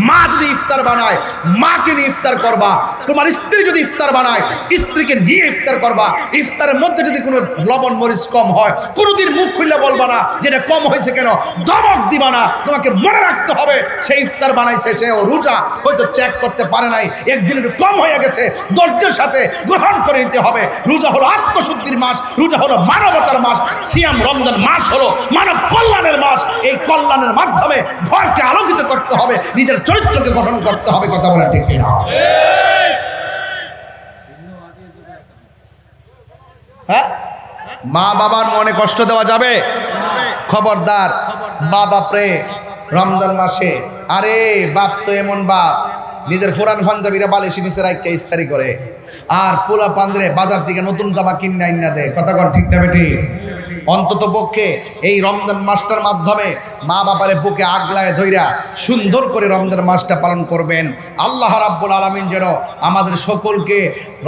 মা যদি ইফতার বানায়, মাকে নিয়ে ইফতার করবা। তোমার স্ত্রী যদি ইফতার বানায়, স্ত্রীকে নিয়ে ইফতার করবা। ইফতারের মধ্যে যদি কোনো লবণ মরিচ কম হয়, কোনোদিন মুখ খুললে বলবা না যেটা কম হয়েছে কেন, ধমক দিবা না। তোমাকে মনে রাখতে হবে সে ইফতার বানাইছে, সে ও রোজা হয়তো চেক করতে পারে নাই, একদিন একটু কম হয়ে গেছে, ধৈর্যের সাথে গ্রহণ করে নিতে হবে। রোজা হলো আত্মশুদ্ধির মাস, রোজা হলো মানবতার মাস, সিয়াম রমজান মাস হলো মানব কল্যাণের মাস। এই কল্যাণের মাধ্যমে ঘরকে আলোকিত করতে হবে, নিজের চরিত্রকে গঠন করতে হবে। কথা বলা ঠিক না? হ্যাঁ, মা বাবার মনে কষ্ট দেওয়া যাবে? খবরদার। মা বাপরে রমজান মাসে, আরে বাপ তো এমন বাপ, নিজের ফোরান পাঞ্জাবিরা বালিশি নিচে রাখতে ইস্তারি করে, আর পোলা পান্দ্রে বাজার থেকে নতুন জামা কিনে আইনা দেয়। কথা কন ঠিক না বেটি? অন্তত পক্ষে এই রমজান মাসটার মাধ্যমে মা বাবারে বুকে আগলায় ধইরা সুন্দর করে রমজান মাসটা পালন করবেন। আল্লাহ রাব্বুল আলামিন যেন আমাদের সকলকে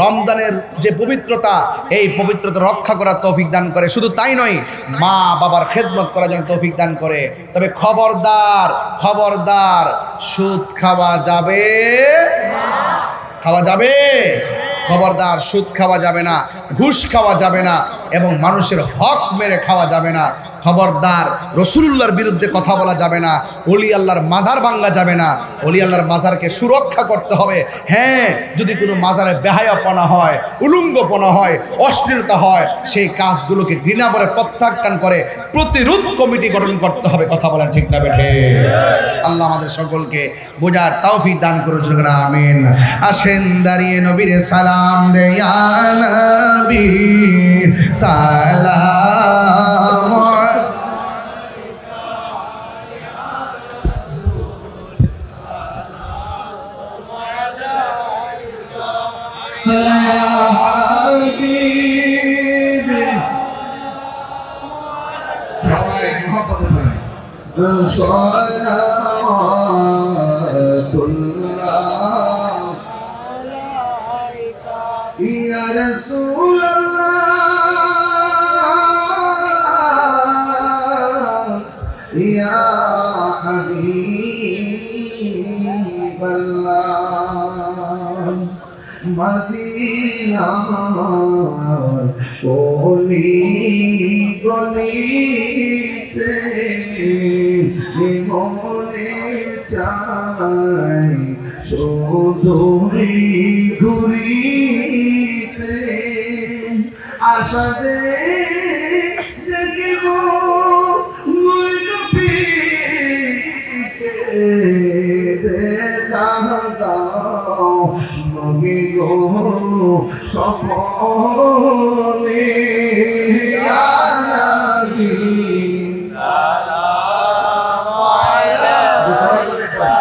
রমজানের যে পবিত্রতা, এই পবিত্রতা রক্ষা করার তৌফিক দান করে। শুধু তাই নয়, মা বাবার খেদমত করার জন্য তৌফিক দান করে। তবে খবরদার, খবরদার, সুদ খাওয়া যাবে? খাওয়া যাবে? খবরদার, সুদ খাওয়া যাবে না, ঘুষ খাওয়া যাবে না, এবং মানুষের হক মেরে খাওয়া যাবে না। খবরদার, রাসূলুল্লাহর বিরুদ্ধে কথা বলা যাবে না, ওলি আল্লাহর মাজার ভাঙা যাবে না। ওলি আল্লাহর মাজারকে সুরক্ষা করতে হবে। হ্যাঁ, যদি কোনো মাজারে বেহায়াপনা হয়, উলঙ্গপনা হয়, অশ্লীলতা হয়, সেই কাজগুলোকে ঘৃণা করে প্রত্যাখ্যান করে প্রতিরোধ কমিটি গঠন করতে হবে। কথা বলেন ঠিক না বেঠে? আল্লাহ আমাদের সকলকে বোঝার তৌফিক দান করুন, আমিন। আসেন দাঁড়িয়ে নবীর সালাম দেয়া, নবী সালাম সালাম মদিনা ওলি গলিতে মনে চাই শুধুই ঘুরিতে আশা দেখিব দেখা দাও নবী গো সপনে ইয়া নবী সালাম আলাইকা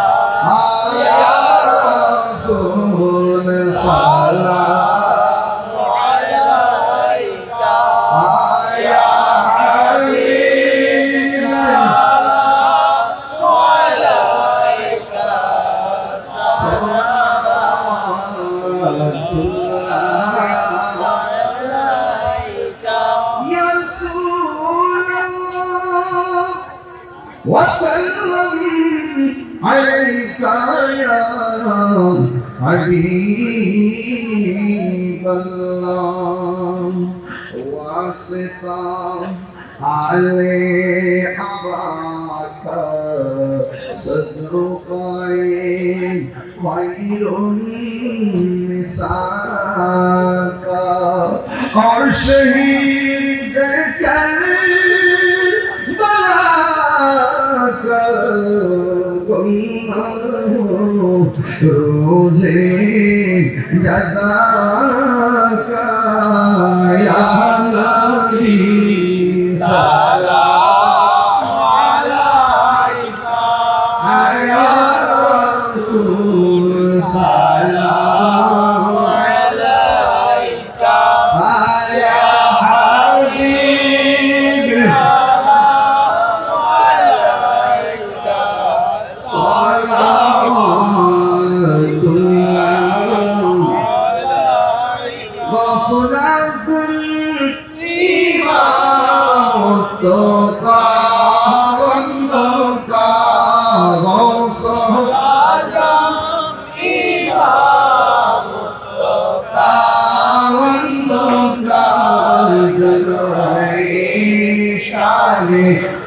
ইয়া রাসূল সালাম আলাইকা ইয়া হাবিব সালাম আলাইকা وسلم عليك يا حبيب الله واسطة علي أباك صدرك خير مساك شهيد روزے جزاکا یا نبی سلام علیکا یا رسول سلام علیکا یا حبیب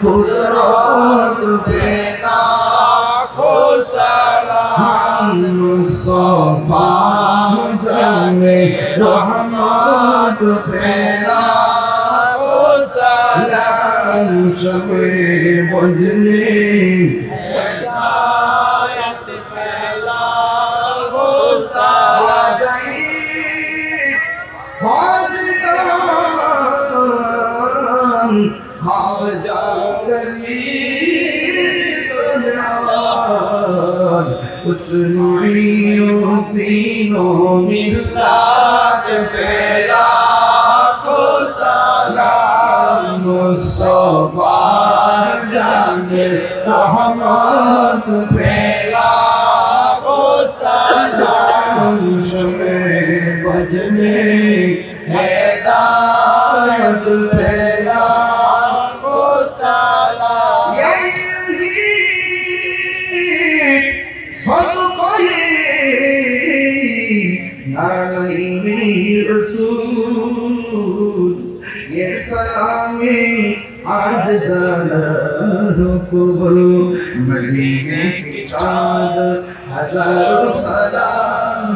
قدرت پیدا کو سلام مصطفیٰ جانے رحمت پیدا کو سلام شمع بجلی ہدایت پھیلا کو سلام اس نوریوں تینوں ملت پھیلا کو سلام مصطفیٰ جانے رحمت پھیلا کو سلام شمع بجنے ہدایت پھیلا کو سلام علیہ رسول یہ سلامی آج ذرا قبل مدینے کی چاند ہزاروں سلام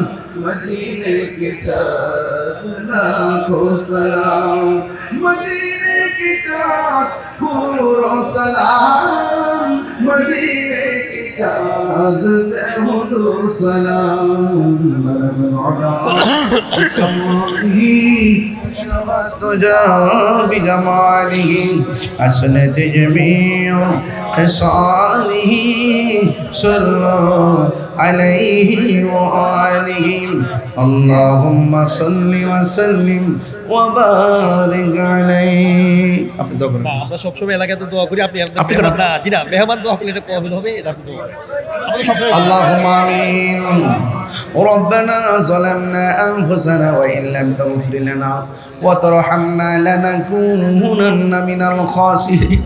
مدینے کی چاند لاکھوں سلام مدینے کی چاند پوروں سلام مدینے کی چاند بہت سلام تجا بجماله حسنت جميع خصاله صلوا عليه وآله اللهم صل وسلم وبارك عليه আপনি দোয়া করেন। আমরা সবসময় এলাকাতে দোয়া করি, আপনি আমরা জি না মেহমান দোয়া করলে এটা কবুল হবে, এটা আপনি দোয়া করেন। اللهم آمين ربنا ظلمنا أنفسنا وإن لم تغفر لنا وترحمنا لنكونن من الخاسرين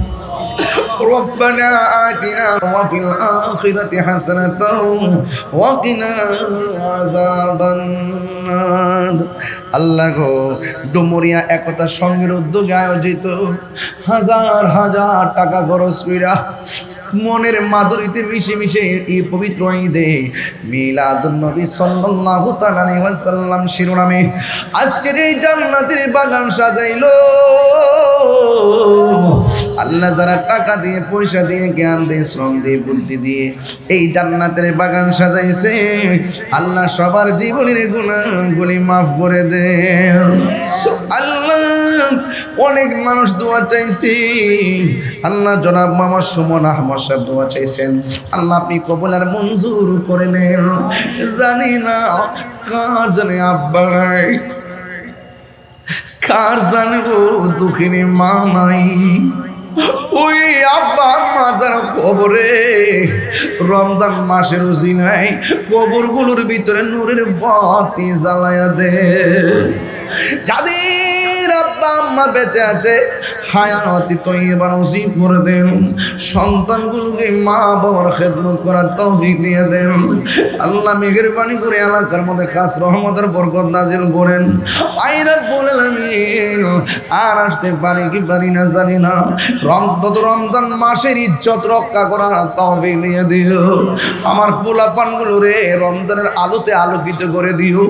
রব্বানা আতিনা ওয়া ফিল আখিরাতি হাসানাতাও ওয়া কিনা আযাবান নার। আল্লাহ গো, ডুমুরিয়া একতা সংঘের উদ্যোগে আয়োজিত হাজার হাজার টাকা খরচ কইরা মনের মাধুরীতে মিশে মিশে এই পবিত্র ঈদে মিলাদুন নবী সাল্লাল্লাহু তাআলা আলাইহি ওয়াসাল্লাম শিরোনামে আজকের এই জান্নাতের বাগান সাজাইলো। আল্লাহ যারা টাকা দিয়ে, পয়সা দিয়ে, জ্ঞান দিয়ে, শ্রম দিয়ে, বুদ্ধি দিয়ে এই জান্নাতের বাগান সাজাইছে, আল্লাহ সবার জীবনের গুনাহগুলি মাফ করে দেন। আল্লাহ অনেক মানুষ দোয়া চাইছে, আল্লাহ জনাব মামা সুমন আহমদ সাহেব দোয়া চাইছেন, আল্লাহ আপনি কবুল আর মঞ্জুর করে নেন। জানি না কার জানে আব্বা নাই, কার জানবো দুঃখিনী মা নাই, ওই আব্বা আম্মা যারা কবরে রমজান মাসের উজিনায় কবরগুলোর ভিতরে নূরের বাতি জ্বালায়া দে। যাদের আব্বা আম্মা বেঁচে আছে হায়াতি তৈয়বা নসিব করে দেন, সন্তানগুলোকে মা বাবার খেদমত করার তৌফিক দিয়ে দেন। আল্লাহ মেহেরবানি করে এলাকার মধ্যে খাস রহমতের বরকত নাজিল করেন। আইরাত বলেন আমিন। আর আসতে পারি কি পারি না জানি না, রমজান মাসের ইজ্জত রক্ষা করার তৌফিক দিয়ে দিও। আমার পোলাপানগুলো রে রমজানের আলোতে আলোকিত করে দিও,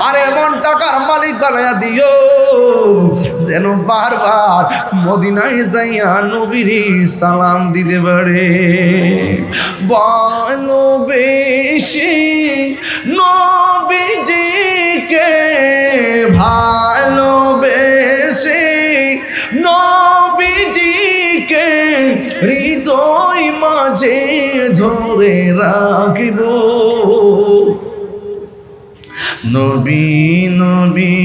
আর এমন টাকার মালিক বানায়া দিও যেন বারবার মদিনায় যাইয়া নবীর সালাম দিতে পারে। ভালোবেসে নবীজিকে, ভালোবেসে নবীজিকে হৃদয় মাঝে ধরে রাখিব। নবী নবী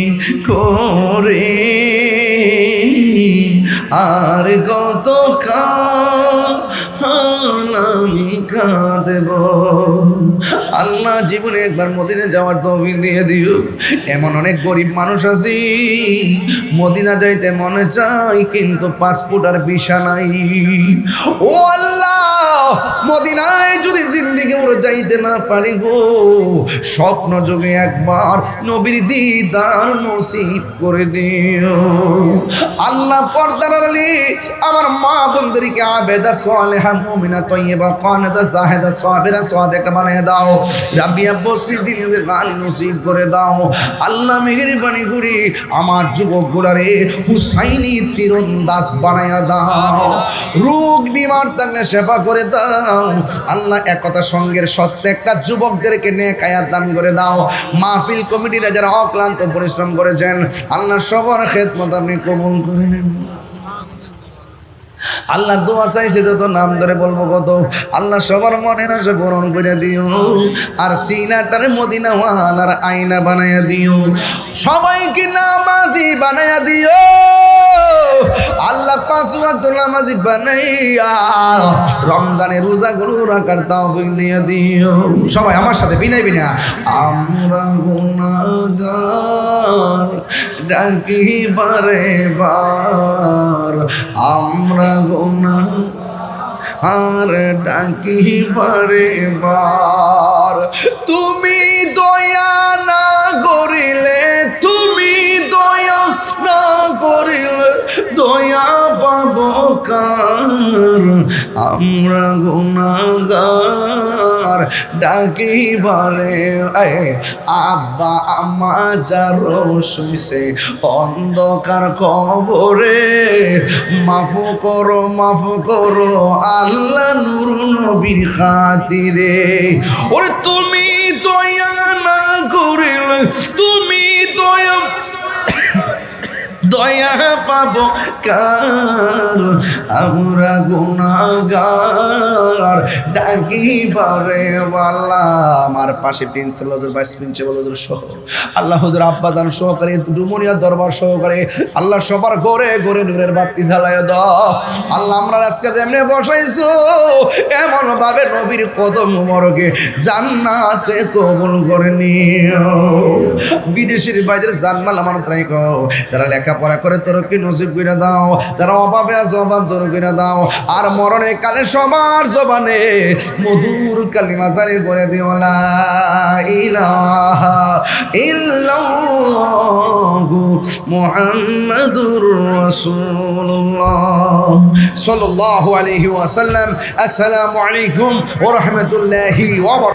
করে আর কত কাল আমি কাঁদব। আল্লাহ জীবনে একবার মদিনা যাওয়ার তৌফিক দিয়ে দিও। এমন অনেক গরিব মানুষ আছি মদিনা যাইতে মনে চাই কিন্তু পাসপোর্ট আর ভিসা নাই। ও আল্লাহ, মদিনায় যদি জিন্দিগি ওর যাইতে না পারি গো, স্বপ্ন যোগে একবার নবীর দিদার নসিব করে দিও। আল্লাহ পর্দার আলী আমার মা বোনদেরকে আবেদা সালেহা মুমিনা তয়্যিবা কানিতা জাহিদা সাবিরা সাদিকা বানিয়ে দাও। রাবিয়া বসরি জিন্দেগানি নসিব করে দাও। আল্লাহ মেহেরবানি করে আমার যুবকগুলারে হুসাইনি তীরন্দাজ বানায়া দাও। রোগ বিমার থাকলে সেবা করে দাও। আল্লাহ একতা সঙ্গের প্রত্যেকটা যুবকদেরকে নেক হায়াত দান করে দাও। মাহফিল কমিটিরা যারা অক্লান্ত পরিশ্রম করেছেন আল্লাহ সবার খেদমত আপনি কবুল করে নেন। আল্লাহ দোয়া চাইছে যত নাম ধরে বলবো কত, আল্লাহ সবার মনের আশা পূরণ করে দিও। আর সিনাটারে মদিনা ওয়ালার আয়না বানায়া দিও। সবাইকে নামাজি বানায়া দিও। আল্লাহ পাঁচ ওয়াক্ত নামাজি বানাইয়া রমজানের রোজাগুলো রাখার তৌফিক দিয়ে দিও। সবাই আমার সাথে বিনয় বিনা, আমরা গুনাহগার ডাকি বারে বার, আমরা গুনাহগার ডাকি বারে বার। তুমি দয়া না করিলে, তুমি দয়া না করিলে দয়া পাবো কার, আমরা গুনাহগার ডাকি বারে। আব্বা আম্মা যার শুইছে অন্ধকার কবরে, মাফ করো মাফ করো আল্লাহ নূর নবীর খাতিরে। ওরে তুমি দয়া না করিলে, তুমি দয়া দয়া পাবো কার, আমরা গুনাহগার ডাকি বারে ওয়ালা। আমার পাশে প্রিন্সিপাল হুজুর, ভাইস প্রিন্সিপাল হুজুর সহ আল্লাহ হুজুর আব্বাদান সহকারে ডুমুরিয়া দরবার সহকারে আল্লাহ সবার ঘরে ঘরে নূরের বাতি জ্বালায় দাও। আল্লাহ আমরা আজকে যেমনি বসাইছো এমন ভাবে নবীর কদম মোবারকে জান্নাতে কবুল করে নিও। বিদেশের বাইরের জানমাল আমানত রাখো, যারা লেখাপড়া লেখাপড়া করে তরক্কি নসিব করে দাও, যারা অভাবে আছে অভাব দূর করে দাও, আর মরণের কালে সবার জবানে মধুর কালিমা জারি করে দিও লা ইলাহা ইল্লাল্লাহু মুহাম্মাদুর রাসূলুল্লাহ সাল্লাল্লাহু আলাইহি ওয়াসাল্লাম। আসসালামু আলাইকুম ওয়া রাহমাতুল্লাহি ওয়া বারাকাতুহু।